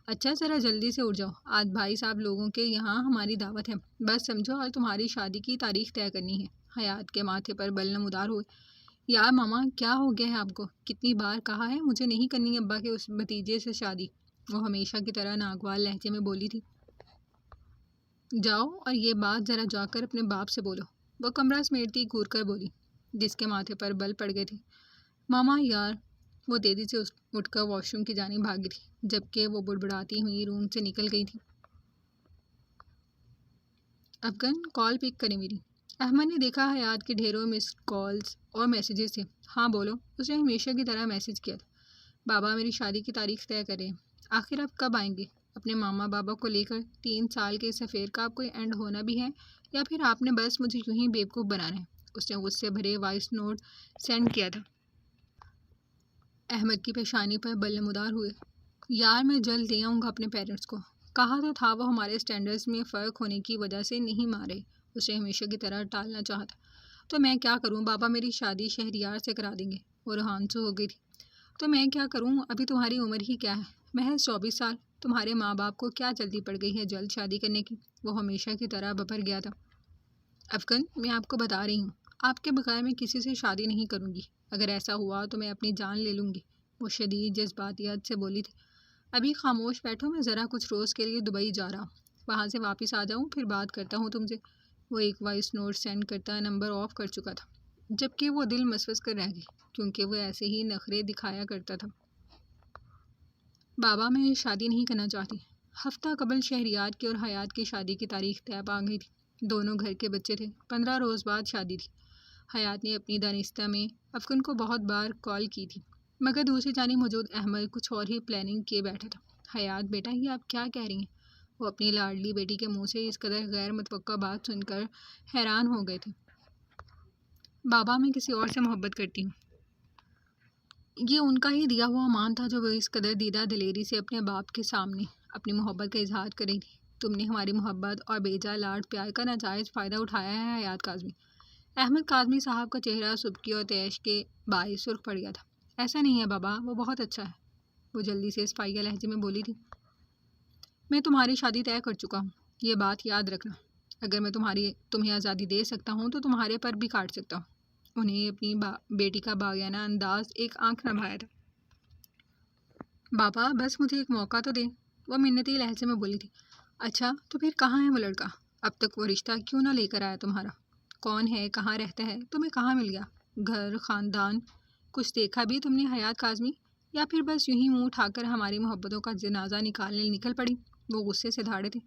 اچھا ذرا جلدی سے اٹھ جاؤ، آج بھائی صاحب لوگوں کے یہاں ہماری دعوت ہے، بس سمجھو آج تمہاری شادی کی تاریخ طے کرنی ہے۔ حیات کے ماتھے پر بل نمودار ہوئے۔ یار ماما کیا ہو گیا ہے آپ کو؟ کتنی بار کہا ہے مجھے نہیں کرنی ابا کے اس بھتیجے سے شادی، وہ ہمیشہ کی طرح ناگوار لہجے میں بولی تھی۔ جاؤ اور یہ بات ذرا جا کر اپنے باپ سے بولو، وہ کمرہ سمیٹتی گھور کر بولی، جس کے ماتھے پر بل پڑ گئے تھے۔ ماما یار، وہ تیزی سے اٹھ کر واش روم کی جانب بھاگی تھی، جبکہ وہ بڑبڑاتی ہوئی روم سے نکل گئی تھی۔ افغان کال پک کریں میری۔ احمد نے دیکھا حیات کے ڈھیروں مسڈ کالز اور میسیجز تھے۔ ہاں بولو، اس نے ہمیشہ کی طرح میسیج کیا تھا۔ بابا میری شادی کی تاریخ طے کریں، آخر آپ کب آئیں گے اپنے ماما بابا کو لے کر؟ 3 سال کے اس افیئر کا اب کوئی اینڈ ہونا بھی ہے، یا پھر آپ نے بس مجھے یوں ہی بیوقوف بنانا ہے؟ اس نے غصے بھرے وائس نوٹ سینڈ کیا تھا۔ احمد کی پیشانی پر بل نمودار ہوئے۔ یار میں جلد دے آؤں گا اپنے پیرنٹس کو، کہا تو تھا، وہ ہمارے سٹینڈرڈز میں فرق ہونے کی وجہ سے نہیں مارے۔ اسے ہمیشہ کی طرح ٹالنا چاہتا۔ تو میں کیا کروں بابا، میری شادی شہریار سے کرا دیں گے۔ وہ روحانسو ہو گئی تھی۔ تو میں کیا کروں، ابھی تمہاری عمر ہی کیا ہے، محض 24 سال، تمہارے ماں باپ کو کیا جلدی پڑ گئی ہے جلد شادی کرنے کی؟ وہ ہمیشہ کی طرح ببر گیا تھا۔ افغان میں آپ کو بتا رہی ہوں، آپ کے بغیر میں کسی سے شادی نہیں کروں گی، اگر ایسا ہوا تو میں اپنی جان لے لوں گی، وہ شدید جذباتیت سے بولی تھی۔ ابھی خاموش بیٹھو، میں ذرا کچھ روز کے لیے دبئی جا رہا ہوں، وہاں سے واپس آ جاؤں پھر بات کرتا ہوں تم سے۔ وہ ایک وائس نوٹ سینڈ کرتا نمبر آف کر چکا تھا، جبکہ وہ دل مسوس کر رہ گئی، کیونکہ وہ ایسے ہی نخرے دکھایا کرتا تھا۔ بابا میں شادی نہیں کرنا چاہتی۔ ہفتہ قبل شہریار کی اور حیات کی شادی کی تاریخ طے پا گئی تھی، دونوں گھر کے بچے تھے، 15 روز بعد شادی تھی۔ حیات نے اپنی دانستہ میں افغان کو بہت بار کال کی تھی، مگر دوسری جانب موجود احمد کچھ اور ہی پلاننگ کیے بیٹھا تھا۔ حیات بیٹا یہ آپ کیا کہہ رہی ہیں؟ وہ اپنی لاڈلی بیٹی کے منہ سے اس قدر غیر متوقع بات سن کر حیران ہو گئے تھے۔ بابا میں کسی اور سے محبت کرتی ہوں۔ یہ ان کا ہی دیا ہوا مان تھا جو وہ اس قدر دیدہ دلیری سے اپنے باپ کے سامنے اپنی محبت کا اظہار کر رہی تھی۔ تم نے ہماری محبت اور بیجا لاڈ پیار کا ناجائز فائدہ اٹھایا ہے حیات کاظمی۔ احمد کاظمی صاحب کا چہرہ سبکی اور تیش کے باعث سرخ پڑ گیا تھا۔ ایسا نہیں ہے بابا، وہ بہت اچھا ہے، وہ جلدی سے صفائیہ لہجے میں بولی تھی۔ میں تمہاری شادی طے کر چکا ہوں، یہ بات یاد رکھنا۔ اگر میں تمہیں آزادی دے سکتا ہوں تو تمہارے پر بھی کاٹ سکتا ہوں۔ انہیں اپنی بیٹی کا باغیانہ انداز ایک آنکھ نبھایا تھا۔ بابا بس مجھے ایک موقع تو دیں، وہ منتی لہجے میں بولی تھی۔ اچھا تو پھر کہاں ہے وہ لڑکا؟ اب تک وہ رشتہ کیوں نہ لے کر آیا تمہارا؟ کون ہے، کہاں رہتا ہے، تمہیں کہاں مل گیا؟ گھر، خاندان، کچھ دیکھا بھی تم نے حیات کاظمی؟ یا پھر بس یوں ہی منہ اٹھا کر ہماری محبتوں کا جنازہ نکالنے نکل پڑی؟ وہ غصے سے دھاڑے تھے۔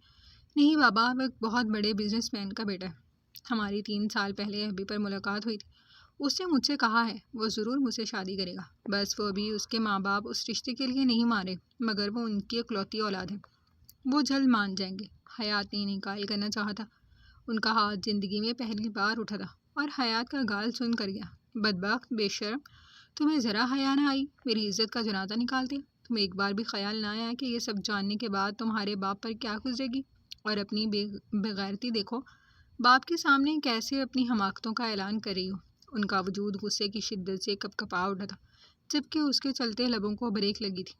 نہیں بابا، وہ ایک بہت بڑے بزنس مین کا بیٹا ہے، ہماری 3 سال پہلے ابھی پر ملاقات ہوئی تھی۔ اس نے مجھ سے کہا ہے وہ ضرور مجھ سے شادی کرے گا، بس وہ ابھی اس کے ماں باپ اس رشتے کے لیے نہیں مانے، مگر وہ ان کی اکلوتی اولاد ہے، وہ جلد مان جائیں گے۔ حیات نے انکار کرنا چاہا تھا، ان کا ہاتھ زندگی میں پہلی بار اٹھا تھا اور حیات کا گال سن کر گیا۔ بدبخت، بے شرم، تمہیں ذرا حیا نہ آئی میری عزت کا جنازہ نکالتے؟ تمہیں ایک بار بھی خیال نہ آیا کہ یہ سب جاننے کے بعد تمہارے باپ پر کیا گزرے گی؟ اور اپنی بغیرتی دیکھو، باپ کے سامنے کیسے اپنی حماقتوں کا اعلان کر رہی ہو۔ ان کا وجود غصے کی شدت سے کپ کپا اٹھا تھا، جبکہ اس کے چلتے لبوں کو بریک لگی تھی۔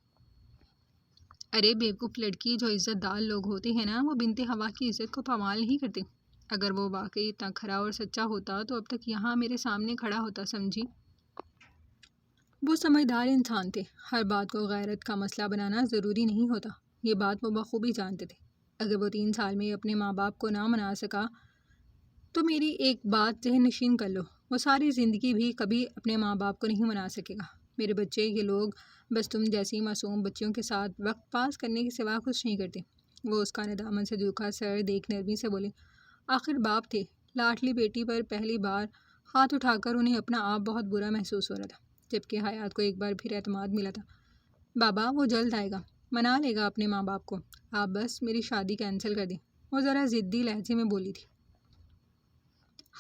ارے بیوقوف لڑکی، جو عزت دار لوگ ہوتے ہیں نا، وہ بنت ہوا کی عزت کو پامال نہیں کرتے۔ اگر وہ واقعی اتنا کھرا اور سچا ہوتا تو اب تک یہاں میرے سامنے کھڑا ہوتا، سمجھی؟ وہ سمجھدار انسان تھے، ہر بات کو غیرت کا مسئلہ بنانا ضروری نہیں ہوتا، یہ بات وہ بخوبی جانتے تھے۔ اگر وہ 3 سال میں اپنے ماں باپ کو نہ منا سکا تو میری ایک بات ذہن نشین کر لو، وہ ساری زندگی بھی کبھی اپنے ماں باپ کو نہیں منا سکے گا۔ میرے بچے، یہ لوگ بس تم جیسی معصوم بچیوں کے ساتھ وقت پاس کرنے کے سوا کچھ نہیں کرتے۔ وہ اس کا ندامت سے جھکا سر دیکھ نرمی سے بولے، آخر باپ تھے، لاڈلی بیٹی پر پہلی بار ہاتھ اٹھا کر انہیں اپنا آپ بہت برا محسوس ہو رہا تھا، جبکہ حیات کو ایک بار پھر اعتماد ملا تھا۔ بابا وہ جلد آئے گا، منا لے گا اپنے ماں باپ کو، آپ بس میری شادی کینسل کر دیں، وہ ذرا ضدی لہجے میں بولی تھی۔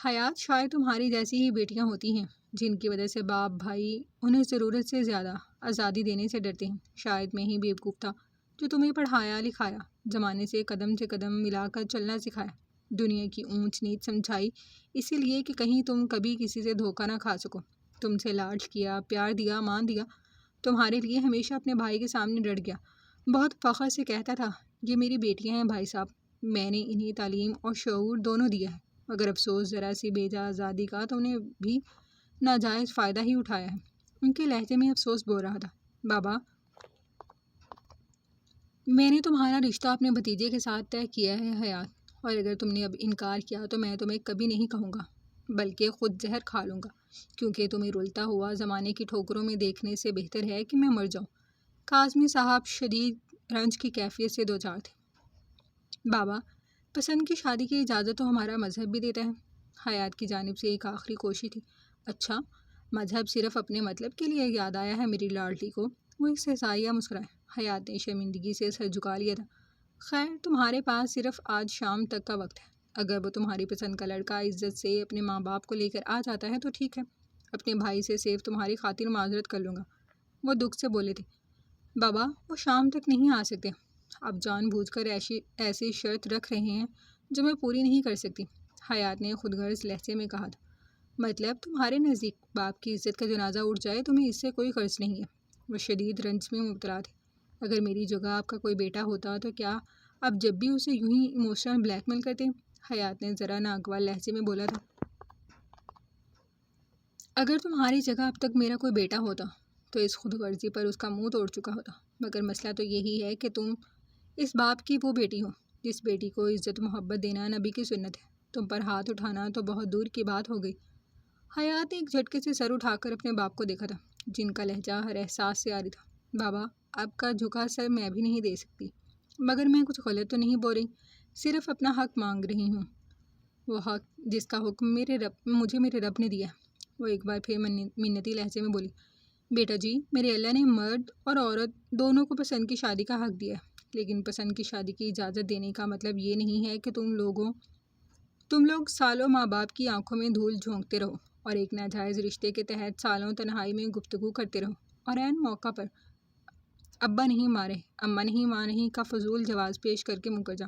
حیات، شاید تمہاری جیسی ہی بیٹیاں ہوتی ہیں جن کی وجہ سے باپ بھائی انہیں ضرورت سے زیادہ آزادی دینے سے ڈرتے ہیں۔ شاید میں ہی بیوقوف تھا جو تمہیں پڑھایا لکھایا، زمانے سے قدم ملا کر چلنا سکھایا، دنیا کی اونچ نیچ سمجھائی، اسی لیے کہ کہیں تم کبھی کسی سے دھوکہ نہ کھا سکو۔ تم سے لاڈ کیا، پیار دیا، مان دیا، تمہارے لیے ہمیشہ اپنے بھائی کے سامنے ڈٹ گیا، بہت فخر سے کہتا تھا یہ میری بیٹیاں ہیں بھائی صاحب، میں نے انہیں تعلیم اور شعور دونوں دیا ہے، مگر افسوس ذرا سی بیجا آزادی کا تو انہیں بھی ناجائز فائدہ ہی اٹھایا ہے۔ ان کے لہجے میں افسوس بول رہا تھا۔ بابا، میں نے تمہارا رشتہ اپنے بھتیجے کے ساتھ طے کیا ہے حیات، اور اگر تم نے اب انکار کیا تو میں تمہیں کبھی نہیں کہوں گا، بلکہ خود زہر کھا لوں گا، کیونکہ تمہیں رلتا ہوا زمانے کی ٹھوکروں میں دیکھنے سے بہتر ہے کہ میں مر جاؤں۔ کاظمی صاحب شدید رنج کی کیفیت سے دوچار تھے۔ بابا، پسند کی شادی کی اجازت تو ہمارا مذہب بھی دیتا ہے۔ حیات کی جانب سے ایک آخری کوشش تھی۔ اچھا، مذہب صرف اپنے مطلب کے لیے یاد آیا ہے میری لاڈلی کو؟ وہ ایک سہسائیہ مسکرائے۔ حیات نے شرمندگی سے سر جھکا لیا تھا۔ خیر، تمہارے پاس صرف آج شام تک کا وقت ہے، اگر وہ تمہاری پسند کا لڑکا عزت سے اپنے ماں باپ کو لے کر آ جاتا ہے تو ٹھیک ہے، اپنے بھائی سے صرف تمہاری خاطر معذرت کر لوں گا، وہ دکھ سے بولے تھے۔ بابا، وہ شام تک نہیں آ سکتے، آپ جان بوجھ کر ایسی شرط رکھ رہے ہیں جو میں پوری نہیں کر سکتی، حیات نے خود غرض لہجے میں کہا تھا۔ مطلب تمہارے نزدیک باپ کی عزت کا جنازہ اٹھ جائے، تمہیں اس سے کوئی غرض نہیں ہے؟ وہ شدید رنج میں مبتلا تھے۔ اگر میری جگہ آپ کا کوئی بیٹا ہوتا تو کیا آپ جب بھی اسے یوں ہی ایموشنل بلیک میل کرتے؟ حیات نے ذرا ناگوار لہجے میں بولا تھا۔ اگر تمہاری جگہ اب تک میرا کوئی بیٹا ہوتا تو اس خود غرضی پر اس کا منہ توڑ چکا ہوتا، مگر مسئلہ تو یہی ہے کہ تم اس باپ کی وہ بیٹی ہو جس بیٹی کو عزت و محبت دینا نبی کی سنت ہے، تم پر ہاتھ اٹھانا تو بہت دور کی بات ہو گئی۔ حیات نے ایک جھٹکے سے سر اٹھا کر اپنے باپ کو دیکھا تھا، جن کا لہجہ ہر احساس سے عاری تھا۔ بابا، آپ کا جھکا سر میں بھی نہیں دے سکتی، مگر میں کچھ غلط تو نہیں بول رہی، صرف اپنا حق مانگ رہی ہوں، وہ حق جس کا حکم مجھے میرے رب نے دیا ہے، وہ ایک بار پھر منتی لہجے میں بولی۔ بیٹا جی، میرے اللہ نے مرد اور عورت دونوں کو پسند کی شادی کا حق دیا ہے، لیکن پسند کی شادی کی اجازت دینے کا مطلب یہ نہیں ہے کہ تم لوگ سالوں ماں باپ کی آنکھوں میں دھول جھونکتے رہو اور ایک ناجائز رشتے کے تحت سالوں تنہائی میں گفتگو کرتے رہو اور عین موقع پر ابا نہیں ماں رہے، اماں نہیں ماں نہیں کا فضول جواز پیش کر کے مکر جا۔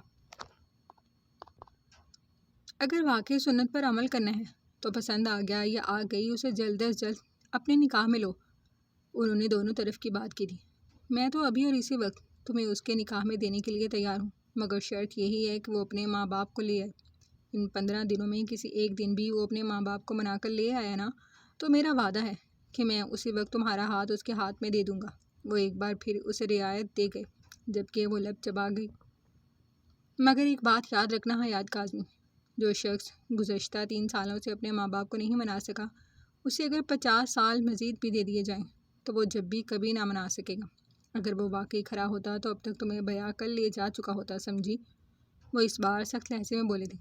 اگر واقعی سنت پر عمل کرنا ہے تو پسند آ گیا یا آ گئی اسے جلد از جلد اپنے نکاح میں لو۔ انہوں نے دونوں طرف کی بات کی تھی۔ میں تو ابھی اور اسی وقت تمہیں اس کے نکاح میں دینے کے لیے تیار ہوں، مگر شرط یہی ہے کہ وہ اپنے ماں باپ کو لے آئے۔ ان 15 دنوں میں کسی ایک دن بھی وہ اپنے ماں باپ کو منا کر لے آیا نا تو میرا وعدہ ہے کہ میں اسی وقت تمہارا ہاتھ اس کے ہاتھ میں دے دوں گا۔ وہ ایک بار پھر اسے رعایت دے گئے جبکہ وہ لب چبا گئی۔ مگر ایک بات یاد رکھنا حیات کاظمی، جو شخص گزشتہ 3 سالوں سے اپنے ماں باپ کو نہیں منا سکا، اسے اگر 50 سال مزید بھی دے دیے جائیں تو وہ جب بھی کبھی نہ منا سکے گا۔ اگر وہ واقعی کھڑا ہوتا تو اب تک تمہیں بیاہ کر لے جا چکا ہوتا، سمجھی؟ وہ اس بار سخت لہجے میں بولے تھے۔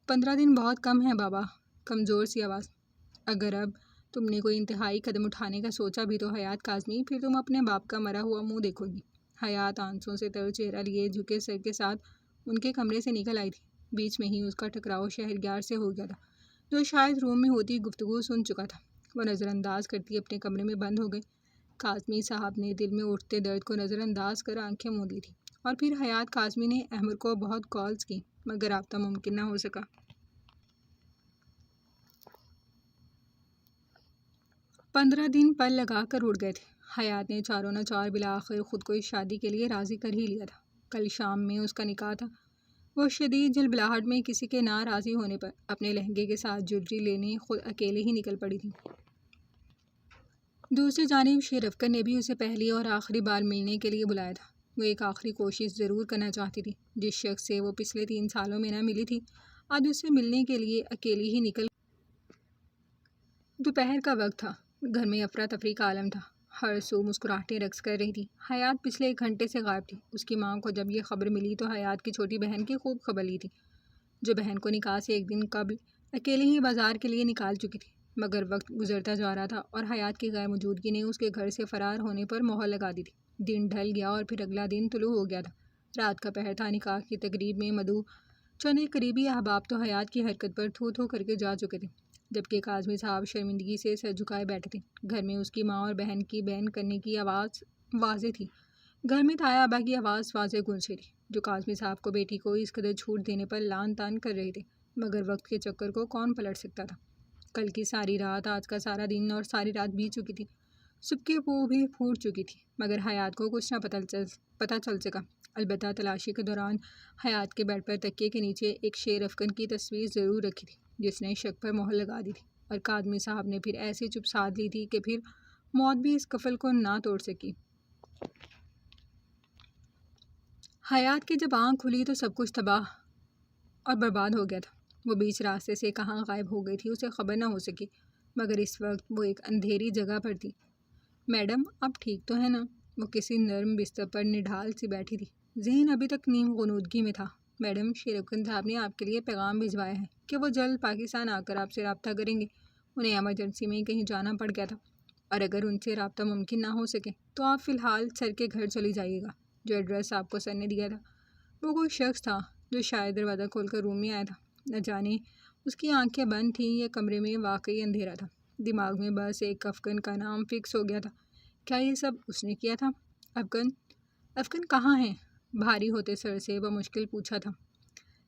15 دن بہت کم ہے بابا، کمزور سی آواز۔ اگر اب تم نے کوئی انتہائی قدم اٹھانے کا سوچا بھی تو حیات کاظمی، پھر تم اپنے باپ کا مرا ہوا منہ دیکھو گی۔ حیات آنسوں سے تر چہرہ لیے جھکے سر کے ساتھ ان کے کمرے سے نکل آئی تھی۔ بیچ میں ہی اس کا ٹکراؤ شہریار سے ہو گیا تھا، جو شاید روم میں ہوتی گفتگو سن چکا تھا۔ وہ نظر انداز کرتی اپنے کمرے میں بند ہو گئے۔ کاظمی صاحب نے دل میں اٹھتے درد کو نظر انداز کر آنکھیں موند لی تھی، اور پھر حیات کاظمی نے احمد کو بہت کالز کی مگر رابطہ ممکن نہ ہو سکا۔ 15 دن پل لگا کر اڑ گئے تھے۔ حیات نے چاروں نہ چار بالآخر خود کو اس شادی کے لیے راضی کر ہی لیا تھا۔ کل شام میں اس کا نکاح تھا۔ وہ شدید جھلبلاہٹ میں کسی کے نہ راضی ہونے پر اپنے لہنگے کے ساتھ جویلری لینے خود اکیلے ہی نکل پڑی تھی۔ دوسری جانب شیر افکن نے بھی اسے پہلی اور آخری بار ملنے کے لیے بلایا تھا۔ وہ ایک آخری کوشش ضرور کرنا چاہتی تھی۔ جس شخص سے وہ پچھلے 3 سالوں میں نہ ملی تھی، آج اس سے ملنے کے لیے اکیلی ہی نکل۔ دوپہر کا وقت تھا، گھر میں افراتفری کا عالم تھا، ہر سو مسکراہٹیں رقص کر رہی تھی۔ حیات پچھلے 1 گھنٹے سے غائب تھی۔ اس کی ماں کو جب یہ خبر ملی تو حیات کی چھوٹی بہن کی خوب خبر لی تھی، جو بہن کو نکاح سے 1 دن قبل اکیلے ہی بازار کے لیے نکال چکی تھی۔ مگر وقت گزرتا جا رہا تھا اور حیات کی غیر موجودگی نے اس کے گھر سے فرار ہونے پر مہر لگا دی تھی۔ دن ڈھل گیا اور پھر اگلا دن طلوع ہو گیا تھا۔ رات کا پہر تھا۔ نکاح کی تقریب میں مدعو چند ایک قریبی احباب تو حیات کی حرکت پر تھو تھو کر کے جا چکے تھے، جبکہ کاظمی صاحب شرمندگی سے سر جھکائے بیٹھے تھے۔ گھر میں اس کی ماں اور بہن کی بین کرنے کی آواز واضح تھی۔ گھر میں تایا ابا کی آواز واضح گونج رہی تھی، جو کاظمی صاحب کو بیٹی کو اس قدر چھوٹ دینے پر لعن طعن کر رہے تھے۔ مگر وقت کے چکر کو کون پلٹ سکتا تھا؟ کل کی ساری رات، آج کا سارا دن اور ساری رات بیت چکی تھی۔ صبح کی پو بھی پھوٹ چکی تھی، مگر حیات کو کچھ نہ پتہ چل سکا۔ البتہ تلاشی کے دوران حیات کے بیڈ پر تکیے کے نیچے ایک شیر افکن کی تصویر ضرور رکھی تھی، جس نے شک پر مہر لگا دی تھی، اور کاظمی صاحب نے پھر ایسی چپ سادھ لی تھی کہ پھر موت بھی اس قفل کو نہ توڑ سکی۔ حیات کی جب آنکھ کھلی تو سب کچھ تباہ اور برباد ہو گیا تھا۔ وہ بیچ راستے سے کہاں غائب ہو گئی تھی اسے خبر نہ ہو سکی، مگر اس وقت وہ ایک اندھیری جگہ پر تھی۔ میڈم، آپ ٹھیک تو ہیں نا؟ وہ کسی نرم بستر پر نڈھال سی بیٹھی تھی، ذہن ابھی تک نیم غنودگی میں تھا۔ میڈم، شیر افکن صاحب نے آپ کے لیے پیغام بھجوایا ہے کہ وہ جلد پاکستان آ کر آپ سے رابطہ کریں گے۔ انہیں ایمرجنسی میں کہیں جانا پڑ گیا تھا، اور اگر ان سے رابطہ ممکن نہ ہو سکے تو آپ فی الحال سر کے گھر چلی جائیے گا۔ جو ایڈریس آپ کو سر نے دیا تھا، وہ کوئی شخص تھا جو شاید دروازہ کھول کر روم میں آیا تھا۔ نہ جانے اس کی آنکھیں بند تھیں یا کمرے میں واقعی اندھیرا تھا۔ دماغ میں بس ایک افکن کا نام فکس ہو گیا تھا۔ کیا یہ سب اس نے کیا تھا؟ افکن کہاں ہیں؟ بھاری ہوتے سر سے وہ مشکل پوچھا تھا۔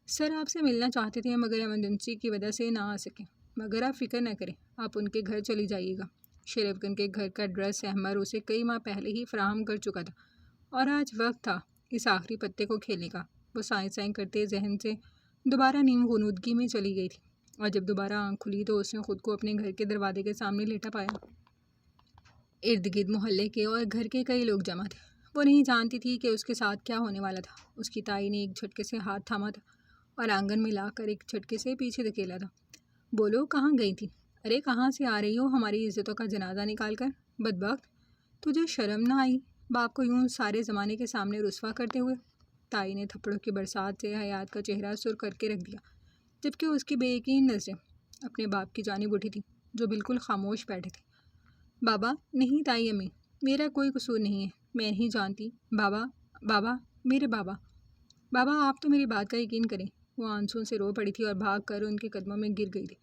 سر آپ سے ملنا چاہتے تھے مگر ایمرجنسی کی وجہ سے نہ آ سکے، مگر آپ فکر نہ کریں، آپ ان کے گھر چلی جائیے گا۔ شیر افکن کے گھر کا ایڈریس احمد اسے کئی ماہ پہلے ہی فراہم کر چکا تھا، اور آج وقت تھا اس آخری پتے کو کھیلنے کا۔ وہ سائیں سائیں کرتے ذہن سے دوبارہ نیم غنودگی میں چلی گئی تھی، اور جب دوبارہ آنکھ کھلی تو اس نے خود کو اپنے گھر کے دروازے کے سامنے لیٹا پایا۔ ارد گرد محلے کے اور گھر کے کئی لوگ جمع تھے۔ وہ نہیں جانتی تھی کہ اس کے ساتھ کیا ہونے والا تھا۔ اس کی تائی نے ایک جھٹکے سے ہاتھ تھاما تھا اور آنگن میں لا کر ایک جھٹکے سے پیچھے دھکیلا تھا۔ بولو، کہاں گئی تھی؟ ارے کہاں سے آ رہی ہو ہماری عزتوں کا جنازہ نکال کر؟ بدبخت، تجھے شرم نہ آئی باپ کو یوں سارے زمانے کے سامنے رسوا کرتے ہوئے؟ تائی نے تھپڑوں کی برسات سے حیات کا چہرہ سرخ کر کے رکھ دیا، جبکہ اس کی بے یقین نظریں اپنے باپ کی جانب اٹھی تھیں، جو بالکل خاموش بیٹھے تھے۔ بابا، نہیں تائی امی، میرا کوئی قصور نہیں ہے، میں نہیں جانتی۔ بابا، میرے بابا آپ تو میری بات کا یقین کریں۔ وہ آنسوں سے رو پڑی تھی اور بھاگ کر ان کے قدموں میں گر گئی تھی۔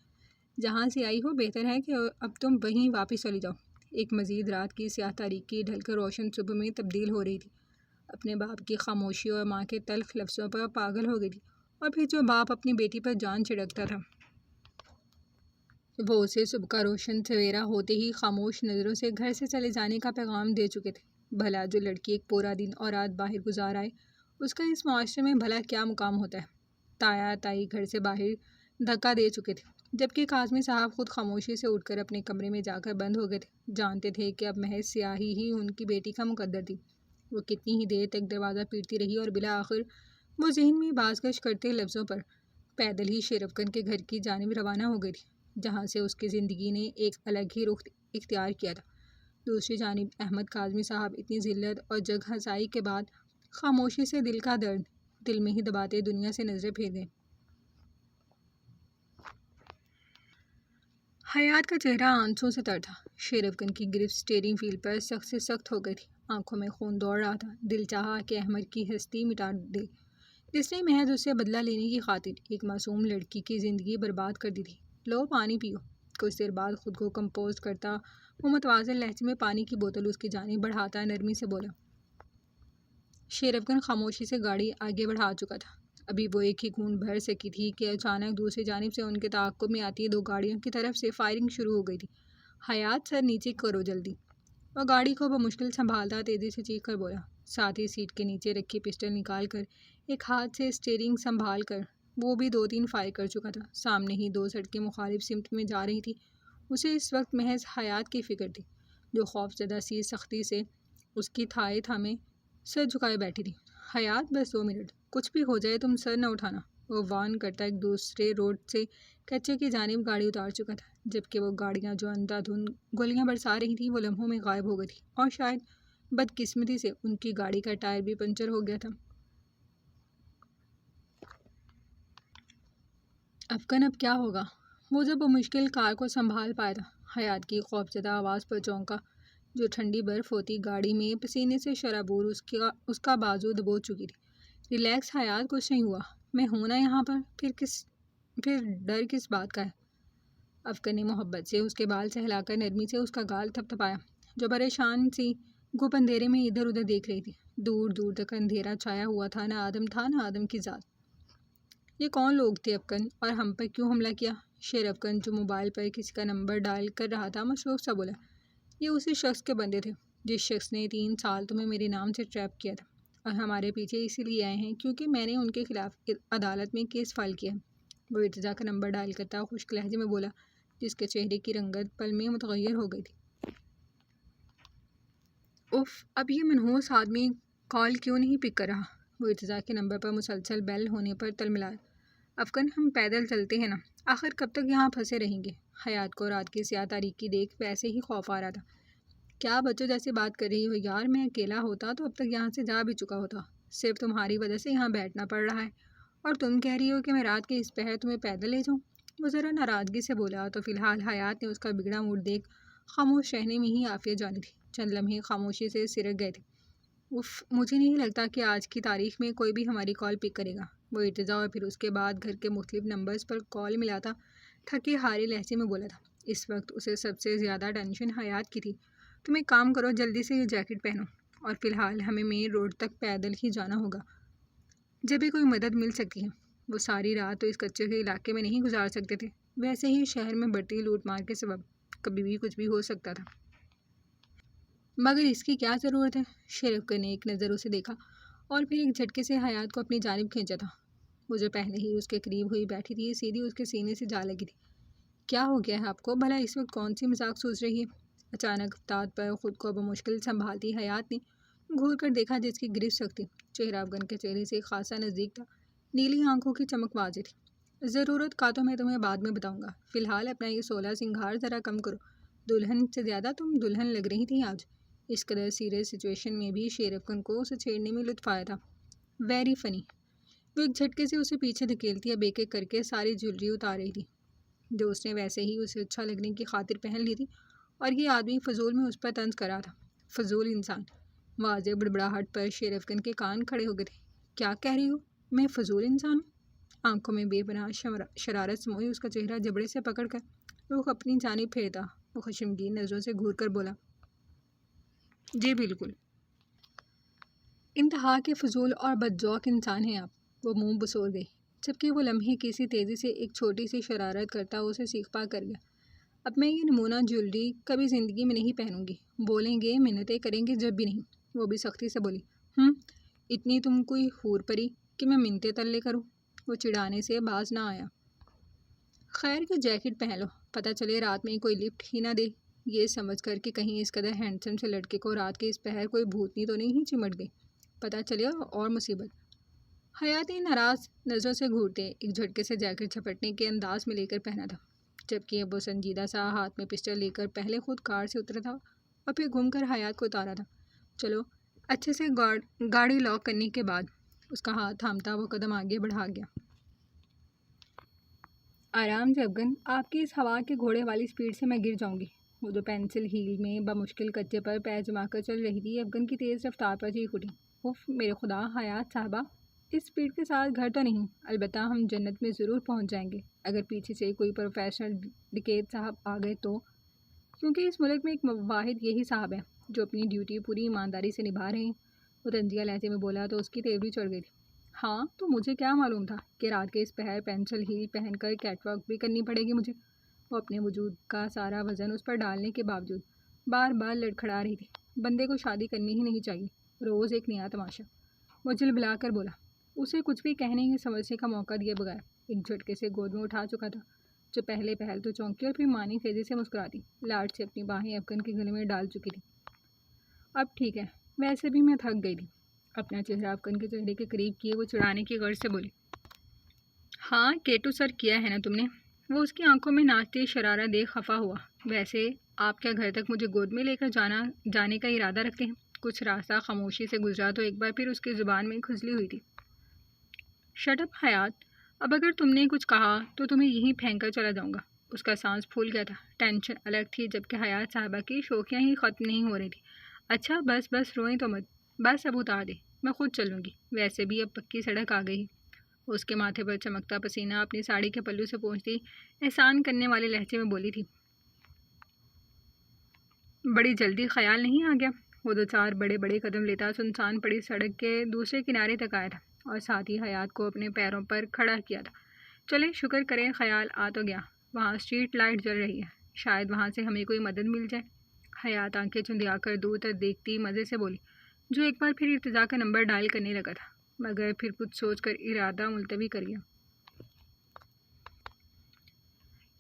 جہاں سے آئی ہو بہتر ہے کہ اب تم وہیں واپس چلی جاؤ۔ ایک مزید رات کی سیاہ تاریکی ڈھل کر روشن صبح میں تبدیل ہو رہی تھی۔ اپنے باپ کی خاموشی اور ماں کے تلخ لفظوں پر پاگل ہو گئی تھی۔ اور پھر جو باپ اپنی بیٹی پر جان چھڑکتا تھا وہ اسے صبح کا روشن سویرا ہوتے ہی خاموش نظروں سے گھر سے چلے جانے کا پیغام دے چکے تھے۔ بھلا جو لڑکی ایک پورا دن اور رات باہر گزار آئے اس کا اس معاشرے میں بھلا کیا مقام ہوتا ہے؟ تایا تائی گھر سے باہر دھکا دے چکے تھے، جبکہ کاظمی صاحب خود خاموشی سے اٹھ کر اپنے کمرے میں جا کر بند ہو گئے تھے۔ جانتے تھے کہ اب محض سیاہی ہی ان کی بیٹی کا مقدر تھی۔ وہ کتنی ہی دیر تک دروازہ پیٹتی رہی اور بالآخر وہ ذہن میں بازگشت کرتے لفظوں پر پیدل ہی شیرفگن کے گھر کی جانب روانہ ہو گئی تھی، جہاں سے اس کی زندگی نے ایک الگ ہی رخ اختیار کیا تھا۔ دوسری جانب احمد کاظمی صاحب اتنی ذلت اور جگ ہنسائی کے بعد خاموشی سے دل کا درد دل میں ہی دباتے دنیا سے نظریں پھیر گئے۔ حیات کا چہرہ آنسوں سے تر تھا۔ شیرفگن کی گرفت اسٹیئرنگ وہیل پر سخت سے سخت ہو گئی تھی۔ آنکھوں میں خون دوڑ رہا تھا۔ دل چاہا کہ احمد کی ہستی مٹا دے، جس نے محض اس سے بدلہ لینے کی خاطر ایک معصوم لڑکی کی زندگی برباد کر دی تھی۔ لو پانی پیو۔ کچھ دیر بعد خود کو کمپوز کرتا وہ متوازن لہجے میں پانی کی بوتل اس کی جانب بڑھاتا نرمی سے بولا۔ شیرفگن خاموشی سے گاڑی آگے بڑھا چکا تھا۔ ابھی وہ ایک ہی گھونٹ بھر سکی تھی کہ اچانک دوسری جانب سے ان کے تعاقب میں آتی دو گاڑیوں کی طرف سے فائرنگ شروع ہو گئی تھی۔ حیات سر نیچے کرو جلدی۔ وہ گاڑی کو بمشکل سنبھالتا تیزی سے چیخ کر بولا۔ ساتھ ہی سیٹ کے نیچے رکھی پسٹل نکال کر ایک ہاتھ سے اسٹیئرنگ سنبھال کر وہ بھی 2-3 فائر کر چکا تھا۔ سامنے ہی 2 سڑکیں مخالف سمت میں جا رہی تھی۔ اسے اس وقت محض حیات کی فکر تھی، جو خوف زدہ سی سختی سے اس کی تھائے تھامے سر جھکائے بیٹھی تھی۔ حیات بس 2 منٹ، کچھ بھی ہو جائے تم سر نہ اٹھانا، وہ وارن کرتا ایک دوسرے روڈ سے کچے کی جانب گاڑی اتار چکا تھا، جبکہ وہ گاڑیاں جو اندھا دھند گولیاں برسا رہی تھیں وہ لمحوں میں غائب ہو گئی تھی، اور شاید بدقسمتی سے ان کی گاڑی کا ٹائر بھی پنچر ہو گیا تھا۔ افغان اب کیا ہوگا؟ وہ جب بمشکل کار کو سنبھال پایا تھا، حیات کی خوفزدہ آواز پر چونکا۔ جو ٹھنڈی برف ہوتی گاڑی میں پسینے سے شرابور اس کا بازو دبو چکی تھی۔ ریلیکس حیات، کچھ نہیں ہوا، میں ہوں نا یہاں پر، پھر ڈر کس بات کا ہے؟ افغان نے محبت سے اس کے بال سہلا کر نرمی سے اس کا گال تھپ تھپایا، جو پریشان سی گپ اندھیرے میں ادھر ادھر دیکھ رہی تھی۔ دور دور تک اندھیرا چھایا ہوا تھا، نہ آدم تھا نہ آدم کی ذات۔ یہ کون لوگ تھے افغان، اور ہم پر کیوں حملہ کیا؟ شیرفگن جو موبائل پر کسی کا نمبر ڈائل کر رہا تھا مصروف سا بولا۔ یہ اسی شخص کے بندے تھے جس شخص نے 3 سال تمہیں میرے نام سے ٹریپ کیا تھا، اور ہمارے پیچھے اسی لیے آئے ہیں کیونکہ میں نے ان کے خلاف عدالت میں کیس فائل کیا ہے۔ وہ ارتضیٰ کا نمبر ڈائل کرتا خشک لہجے میں بولا، جس کے چہرے کی رنگت پل میں متغیر ہو گئی تھی۔ اف، اب یہ منحوس آدمی کال کیوں نہیں پک کر رہا؟ وہ ارتضیٰ کے نمبر پر مسلسل بیل ہونے پر تلملایا۔ افغان، ہم پیدل چلتے ہیں نا، آخر کب تک یہاں پھنسے رہیں گے؟ حیات کو رات کی سیاہ تاریکی دیکھ ویسے ہی خوف آ رہا تھا۔ کیا بچوں جیسی بات کر رہی ہو یار، میں اکیلا ہوتا تو اب تک یہاں سے جا بھی چکا ہوتا، صرف تمہاری وجہ سے یہاں بیٹھنا پڑ رہا ہے، اور تم کہہ رہی ہو کہ میں رات کے اس پہر تمہیں پیدل لے جاؤں؟ وہ ذرا ناراضگی سے بولا تو فی الحال حیات نے اس کا بگڑا موڈ دیکھ خاموش رہنے میں ہی عافیت جانی تھی۔ چند لمحے خاموشی سے سرک گئے تھے۔ اف، مجھے نہیں لگتا کہ آج کی تاریخ میں کوئی بھی ہماری کال پک کرے گا، وہ ارتضیٰ اور پھر اس کے بعد گھر کے مختلف نمبرز پر کال ملاتا تھکے ہارے لہجے میں بولا تھا۔ اس وقت اسے سب سے زیادہ ٹینشن حیات کی تھی۔ تم ایک کام کرو، جلدی سے یہ جیکٹ پہنو، اور فی الحال ہمیں مین روڈ تک پیدل ہی جانا ہوگا، جب بھی کوئی مدد مل سکتی ہے۔ وہ ساری رات تو اس کچے کے علاقے میں نہیں گزار سکتے تھے، ویسے ہی شہر میں بڑھتی لوٹ مار کے سبب کبھی بھی کچھ بھی ہو سکتا تھا۔ مگر اس کی کیا ضرورت ہے؟ شیرفگن نے ایک نظر اسے دیکھا اور پھر ایک جھٹکے سے حیات کو اپنی جانب کھینچا تھا۔ وہ جو پہلے ہی اس کے قریب ہوئی بیٹھی تھی سیدھی اس کے سینے سے جا لگی تھی۔ کیا ہو گیا ہے آپ کو؟ بھلا اس وقت کون سی مذاق سوچ رہی ہے؟ اچانک افتاد پر خود کو بمشکل سنبھالتی حیات نے گھور کر دیکھا، جس کی گرفت سخت تھی۔ چہرہ افغان کے چہرے سے خاصا نزدیک تھا، نیلی آنکھوں کی چمک واضح تھی۔ ضرورت کا تو میں تمہیں بعد میں بتاؤں گا، فی الحال اپنا یہ 16 سنگھار ذرا کم کرو، دلہن سے زیادہ تم دلہن لگ رہی تھی آج۔ اس قدر سیریس سچویشن میں بھی شیرفگن کو اسے چھیڑنے میں لطف آیا تھا۔ Very funny. وہ ایک جھٹکے سے اسے پیچھے دھکیلتی اب ایک ایک کر کے ساری جویلری اتار رہی تھی، جو اس نے ویسے ہی اسے اچھا لگنے کی خاطر پہن لی تھی، اور یہ آدمی فضول میں اس پر طنز کر رہا تھا۔ فضول انسان! واضح بڑبڑاہٹ پر شیرفگن کے کان کھڑے ہو گئے تھے۔ کیا کہہ رہی ہو؟ میں فضول انسان ہوں؟ آنکھوں میں بے پناہ شرارت سموئی اس کا چہرہ جبڑے سے پکڑ کر رخ اپنی جانب پھیرتا وہ خشمگین نظروں سے گھور کر بولا، جی بالکل، انتہا کے فضول اور بدذوق انسان ہیں آپ۔ وہ منہ بسور گئی۔ جبکہ وہ لمحے کسی تیزی سے ایک چھوٹی سی شرارت کرتا اسے سیکھ پا کر گیا۔ اب میں یہ نمونہ جیولری کبھی زندگی میں نہیں پہنوں گی۔ بولیں گے منتیں کریں گے جب بھی نہیں۔ وہ بھی سختی سے بولی۔ اتنی تم کوئی حور پری کہ میں منتیں تلے کروں؟ وہ چڑھانے سے باز نہ آیا۔ خیر کہ جیکٹ پہن لو، پتہ چلے رات میں کوئی لفٹ ہی نہ دے، یہ سمجھ کر کہ کہیں اس قدر ہینڈسم سے لڑکے کو رات کے اس پہر کوئی بھوتنی تو نہیں چمٹ گئی، پتہ چلے اور مصیبت۔ حیات نے ناراض نظروں سے گھورتے ایک جھٹکے سے جیکٹ جھپٹنے کے انداز میں لے کر پہنا تھا، جبکہ اب وہ سنجیدہ سا ہاتھ میں پسٹل لے کر پہلے خود کار سے اترا تھا اور پھر گھوم کر حیات کو اتارا تھا۔ چلو اچھے سے گاڑی لاک کرنے کے بعد اس کا ہاتھ تھامتا وہ قدم آگے بڑھا گیا۔ آرام سے افغان، آپ کی اس ہوا کے گھوڑے والی سپیڈ سے میں گر جاؤں گی۔ وہ جو پینسل ہیل میں بمشکل کچے پر پیر جما کر چل رہی تھی افغان کی تیز رفتار پر چیخ اٹھی۔ اوف میرے خدا، حیات صاحبہ اس سپیڈ کے ساتھ گھر تو نہیں، البتہ ہم جنت میں ضرور پہنچ جائیں گے اگر پیچھے سے کوئی پروفیشنل ڈکیت صاحب آ گئے تو، کیونکہ اس ملک میں ایک واحد یہی صاحب ہے جو اپنی ڈیوٹی پوری ایمانداری سے نبھا رہے ہیں۔ وہ طنزیہ لہجے میں بولا تو اس کی تیوری چڑھ گئی تھی۔ ہاں تو مجھے کیا معلوم تھا کہ رات کے اس پہر پینسل ہیل پہن کر کیٹ واک بھی کرنی پڑے گی مجھے۔ وہ اپنے وجود کا سارا وزن اس پر ڈالنے کے باوجود بار بار لڑکھڑا رہی تھی۔ بندے کو شادی کرنی ہی نہیں چاہیے، روز ایک نیا تماشا۔ وہ جل بلا کر بولا، اسے کچھ بھی کہنے یا سمجھنے کا موقع دیے بغیر ایک جھٹکے سے گود میں اٹھا چکا تھا، جو پہلے پہل تو چونکی اور پھر مانی تیزی سے مسکراتی لاڈ سے اپنی باہیں افغان کے گلے میں ڈال چکی تھی۔ اب ٹھیک ہے، ویسے بھی میں تھک گئی تھی۔ اپنا چہرہ افغان کے چہرے کے قریب کیے وہ چڑھانے کی غرض سے بولی۔ ہاں کیٹو سر کیا ہے نا تم نے؟ وہ اس کی آنکھوں میں ناچتی شرارت دیکھ خفا ہوا۔ ویسے آپ کیا گھر تک مجھے گود میں لے کر جانے کا ارادہ رکھتے ہیں؟ کچھ راستہ خاموشی سے گزرا تو ایک بار پھر اس کی زبان میں کھجلی ہوئی تھی۔ شٹ اپ حیات، اب اگر تم نے کچھ کہا تو تمہیں یہیں پھینک کر چلا جاؤں گا۔ اس کا سانس پھول گیا تھا، ٹینشن الگ تھی، جبکہ حیات صاحبہ کی شوخیاں ہی ختم نہیں ہو رہی تھی۔ اچھا بس روئیں تو مت، بس اب اتار دے، میں خود چلوں گی، ویسے بھی اب پکی سڑک آ گئی۔ اس کے ماتھے پر چمکتا پسینہ اپنی ساڑی کے پلو سے پہنچتی احسان کرنے والے لہجے میں بولی تھی۔ بڑی جلدی خیال نہیں آ گیا؟ وہ دو چار بڑے بڑے قدم لیتا سنسان پڑی سڑک کے دوسرے کنارے تک آیا تھا اور ساتھ ہی حیات کو اپنے پیروں پر کھڑا کیا تھا۔ چلے شکر کریں خیال آ تو گیا، وہاں اسٹریٹ لائٹ جل رہی ہے، شاید وہاں سے ہمیں کوئی مدد مل جائے۔ حیات آنکھیں چندیا کر دور تک دیکھتی مزے سے بولی، جو ایک بار پھر ارتضیٰ کا نمبر ڈائل کرنے لگا تھا، مگر پھر کچھ سوچ کر ارادہ ملتوی کر گیا۔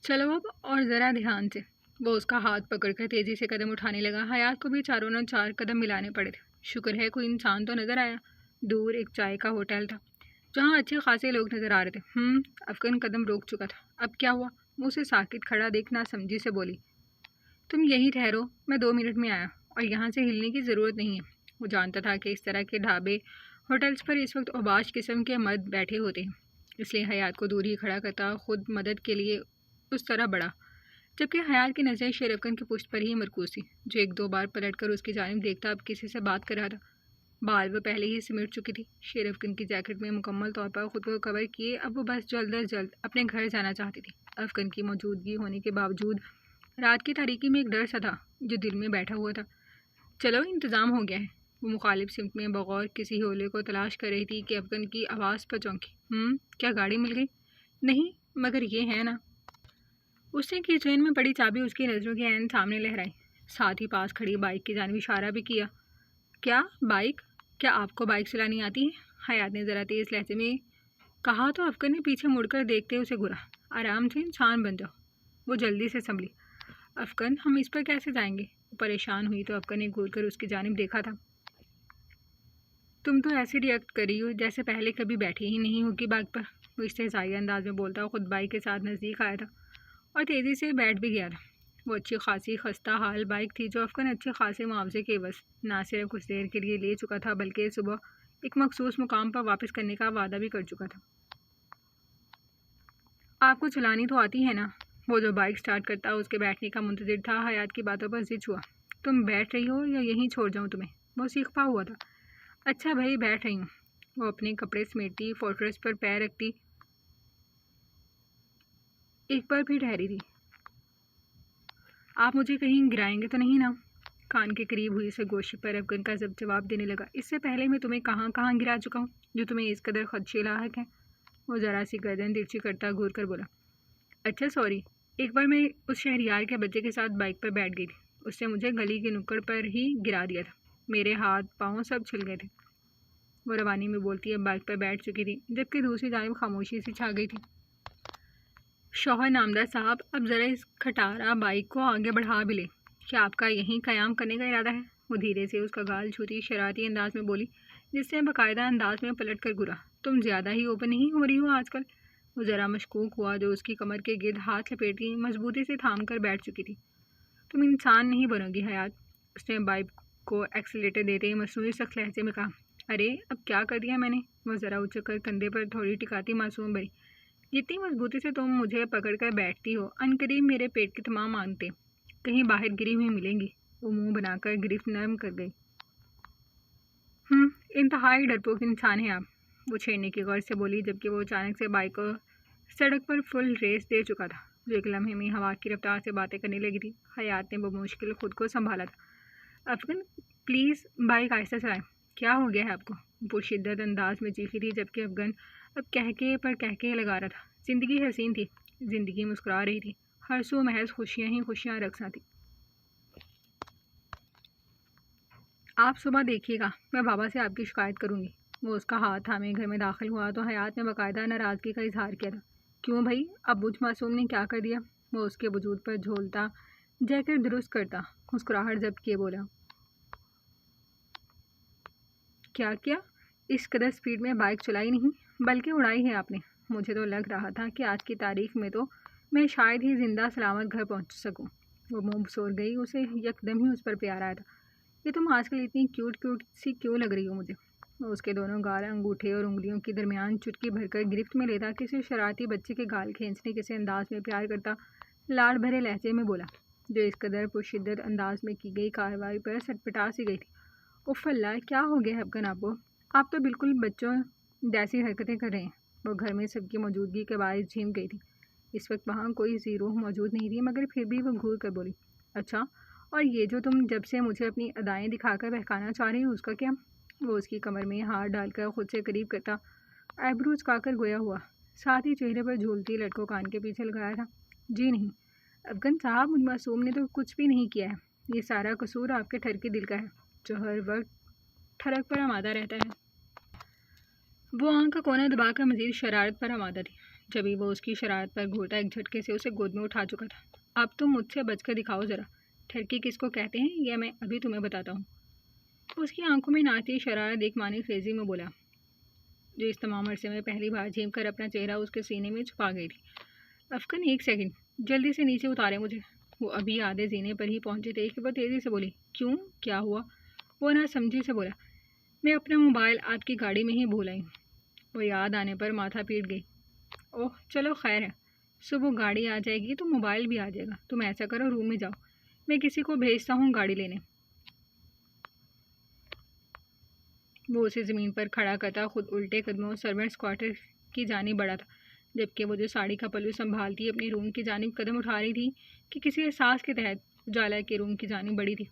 چلو اب اور ذرا دھیان سے۔ وہ اس کا ہاتھ پکڑ کر تیزی سے قدم اٹھانے لگا۔ حیات کو بھی چاروں نے چار قدم ملانے پڑے تھے۔ شکر ہے کوئی انسان تو نظر آیا۔ دور ایک چائے کا ہوٹل تھا جہاں اچھے خاصے لوگ نظر آ رہے تھے۔ افغان قدم روک چکا تھا۔ اب کیا ہوا؟ وہ اسے ساکت کھڑا دیکھ نہ سمجھی سے بولی، تم یہی ٹھہرو، میں 2 منٹ میں آیا، اور یہاں سے ہلنے کی ضرورت نہیں ہے۔ وہ جانتا تھا کہ اس طرح کے ڈھابے ہوٹلز پر اس وقت اوباش قسم کے مرد بیٹھے ہوتے ہیں، اس لیے حیات کو دور ہی کھڑا کرتا خود مدد کے لیے اس طرح بڑھا، جبکہ حیات کی نظریں شیر افغان کی پشت پر ہی مرکوز تھی، جو ایک دو بار پلٹ کر اس کی جانب دیکھتا اب کسی سے بات کر رہا تھا۔ بال وہ پہلے ہی سمیٹ چکی تھی، شیر افغان کی جیکٹ میں مکمل طور پر خود کو کور کیے اب وہ بس جلد از جلد اپنے گھر جانا چاہتی تھی۔ افغان کی موجودگی ہونے کے باوجود رات کی تاریکی میں ایک ڈر سا تھا جو دل میں بیٹھا ہوا تھا۔ چلو انتظام ہو گیا ہے۔ وہ مخالف سمت میں بغور کسی حولے کو تلاش کر رہی تھی کہ افغان کی آواز پر چونکی۔ کیا گاڑی مل گئی؟ نہیں، مگر یہ ہے نا۔ اس نے کی چین میں پڑی چابی اس کی نظروں کے عین سامنے لہرائی، ساتھ ہی پاس کھڑی بائک کی جانب اشارہ بھی کیا۔ کیا بائک؟ کیا آپ کو بائک چلانی آتی ہے؟ حیات نے ذرا تیز لہجے میں کہا تو افغان نے پیچھے مڑ کر دیکھتے اسے گھورا۔ آرام سے انسان بن جاؤ۔ وہ جلدی سے سنبھلی۔ افغان ہم اس پر کیسے جائیں گے؟ وہ پریشان ہوئی تو افغان نے گھور کر اس کی جانب دیکھا تھا۔ تم تو ایسے ریئیکٹ کر رہی ہو جیسے پہلے کبھی بیٹھی ہی نہیں ہوگی بائک پر۔ وہ استہزائی انداز میں بولتا خود بائک کے ساتھ نزدیک آیا تھا اور تیزی سے بیٹھ بھی گیا تھا۔ وہ اچھی خاصی خستہ حال بائک تھی جو افغان اچھے خاصے معاوضے کے عوض نہ صرف کچھ دیر کے لیے لے چکا تھا بلکہ صبح ایک مخصوص مقام پر واپس کرنے کا وعدہ بھی کر چکا تھا۔ آپ کو چلانی تو آتی ہے نا؟ وہ جو بائک سٹارٹ کرتا اس کے بیٹھنے کا منتظر تھا حیات کی باتوں پر زد ہوا۔ تم بیٹھ رہی ہو یا یہیں چھوڑ جاؤں تمہیں؟ وہ سیخ پا ہوا تھا۔ اچھا بھائی بیٹھ رہی ہوں۔ وہ اپنے کپڑے سمیٹتی فوٹرس پر پیر رکھتی ایک بار پھر ٹھہری تھی۔ آپ مجھے کہیں گرائیں گے تو نہیں نا؟ کان کے قریب ہوئی سے گوشے پر افغان کا جواب دینے لگا۔ اس سے پہلے میں تمہیں کہاں گرا چکا ہوں جو تمہیں اس قدر خدشے لاحق ہے؟ وہ ذرا سی گردن ترچھی کرتا گھور کر بولا، اچھا سوری، ایک بار میں اس شہریار کے بچے کے ساتھ بائک پر بیٹھ گئی تھی، اس نے مجھے گلی کے نکڑ پر ہی گرا دیا تھا، میرے ہاتھ پاؤں سب چھل گئے تھے۔ وہ روانی میں بولتی اب بائک پر بیٹھ چکی تھی، جبکہ دوسری جانب خاموشی سے چھا گئی تھی۔ شوہر نامدار صاحب، اب ذرا اس کھٹارا بائک کو آگے بڑھا بھی لے، کیا آپ کا یہیں قیام کرنے کا ارادہ ہے؟ وہ دھیرے سے اس کا گال چھوتی شرارتی انداز میں بولی، جس سے باقاعدہ انداز میں پلٹ کر گرا، تم زیادہ ہی اوپن نہیں ہو رہی ہو آج کل؟ وہ ذرا مشکوک ہوا، جو اس کی کمر کے گرد ہاتھ لپیٹی مضبوطی سے تھام کر بیٹھ چکی تھی۔ تم انسان نہیں بنو گی حیات، اس نے بائک کو ایکسیلیٹر دیتے ہی مصنوعی سخت لہجے میں کہا۔ ارے اب کیا کر دیا میں نے؟ وہ ذرا اچک کر کندھے پر تھوڑی ٹکاتی معصوم بری، جتنی مضبوطی سے تم مجھے پکڑ کر بیٹھتی ہو عنقریب میرے پیٹ کی تمام آنتیں کہیں باہر گری ہوئی ملیں گی۔ وہ منہ بنا کر گرفت نرم کر گئی۔ انتہائی ڈرپوک انسان ہے آپ، وہ چھیڑنے کی غرض سے بولی، جبکہ وہ اچانک سے بائک کو سڑک پر فل ریس دے چکا تھا، جو ایک لمحے میں ہوا کی رفتار سے باتیں کرنے لگی تھی۔ حیات نے بمشکل خود کو سنبھالا تھا۔ افغان پلیز بائک آہستہ چلائیں، کیا ہو گیا ہے آپ کو؟ پرشدت انداز میں چیخی تھی، جبکہ افغان اب کہکے پر کہکے لگا رہا تھا۔ زندگی حسین تھی، زندگی مسکرا رہی تھی، ہر سو محض خوشیاں ہی خوشیاں رقصاں تھیں۔ آپ صبح دیکھیے گا، میں بابا سے آپ کی شکایت کروں گی۔ وہ اس کا ہاتھ تھامے گھر میں داخل ہوا تو حیات نے باقاعدہ ناراضگی کا اظہار کیا تھا۔ کیوں بھائی، اب مجھ معصوم نے کیا کر دیا؟ وہ اس کے وجود پر جھولتا جیکٹ درست کرتا مسکراہٹ ضبط کیے بولا۔ کیا اس قدر سپیڈ میں بائک چلائی نہیں، بلکہ اڑائی ہے آپ نے؟ مجھے تو لگ رہا تھا کہ آج کی تاریخ میں تو میں شاید ہی زندہ سلامت گھر پہنچ سکوں۔ وہ منہ سور گئی، اسے یکدم ہی اس پر پیار آیا تھا۔ یہ تم آج کل اتنی کیوٹ سی کیوں لگ رہی ہو مجھے؟ وہ اس کے دونوں گال انگوٹھے اور انگلیوں کے درمیان چٹکی بھر کر گرفت میں لیتا کسی شرارتی بچے کے گال کھینچنے کسی انداز میں پیار کرتا لاڑ بھرے لہجے میں بولا، جو اس قدر پرشدت انداز میں کی گئی کارروائی پر سٹپٹا سی گئی تھی۔ اف اللہ، کیا ہو گیا ہے افغان آپ کو؟ آپ تو بالکل بچوں جیسی حرکتیں کر رہے ہیں۔ وہ گھر میں سب کی موجودگی کے باعث جھیم گئی تھی۔ اس وقت وہاں کوئی زیرو موجود نہیں تھی، مگر پھر بھی وہ گھور کر بولی، اچھا، اور یہ جو تم جب سے مجھے اپنی ادائیں دکھا کر بہکانا چاہ رہی ہو، اس کا کیا؟ وہ اس کی کمر میں ہاتھ ڈال کر خود سے قریب کرتا آئیبرو اچکا کر گویا ہوا، ساتھ ہی چہرے پر جھولتی لٹکوں کان کے پیچھے لگایا تھا۔ جی نہیں افغان صاحب، مجھ معصوم نے تو کچھ بھی نہیں کیا ہے، یہ سارا قصور آپ کے ٹھرکی دل کا ہے، جو ہر وقت ٹھڑک پر آمادہ رہتا ہے۔ وہ آنکھ کا کونا دبا کر مزید شرارت پر آمادہ تھی، جبھی وہ اس کی شرارت پر گھورتا ایک جھٹکے سے اسے گود میں اٹھا چکا تھا۔ اب تم مجھ سے بچ کر دکھاؤ ذرا، ٹھرکی کس کو کہتے ہیں یہ میں ابھی تمہیں بتاتا ہوں۔ اس کی آنکھوں میں ناتی شرارت ایک معنی خیزی میں بولا، جو اس تمام عرصے میں پہلی بار جھیم کر اپنا چہرہ اس کے سینے میں چھپا گئی تھی۔ افغان ایک سیکنڈ، جلدی سے نیچے اتارے مجھے۔ وہ ابھی آدھے زینے پر ہی پہنچے تھے کہ وہ تیزی سے بولی، کیوں، کیا ہوا؟ وہ نہ سمجھی سے بولا، میں اپنا موبائل آپ کی گاڑی میں ہی بھول آئی ہوں۔ وہ یاد آنے پر ماتھا پیٹ گئی۔ اوہ چلو خیر ہے، صبح گاڑی آ جائے گی تو موبائل بھی آ جائے گا، تم ایسا کرو روم میں جاؤ، میں کسی کو بھیجتا ہوں گاڑی لینے۔ وہ اسے زمین پر کھڑا کرتا خود الٹے قدموں سرونٹس کوارٹر کی جانب بڑھا تھا، جبکہ وہ جو ساڑی کا پلو سنبھالتی اپنی روم کی جانب قدم اٹھا رہی تھی کہ کسی احساس کے تحت اجالا کے روم کی جانب بڑھی تھی۔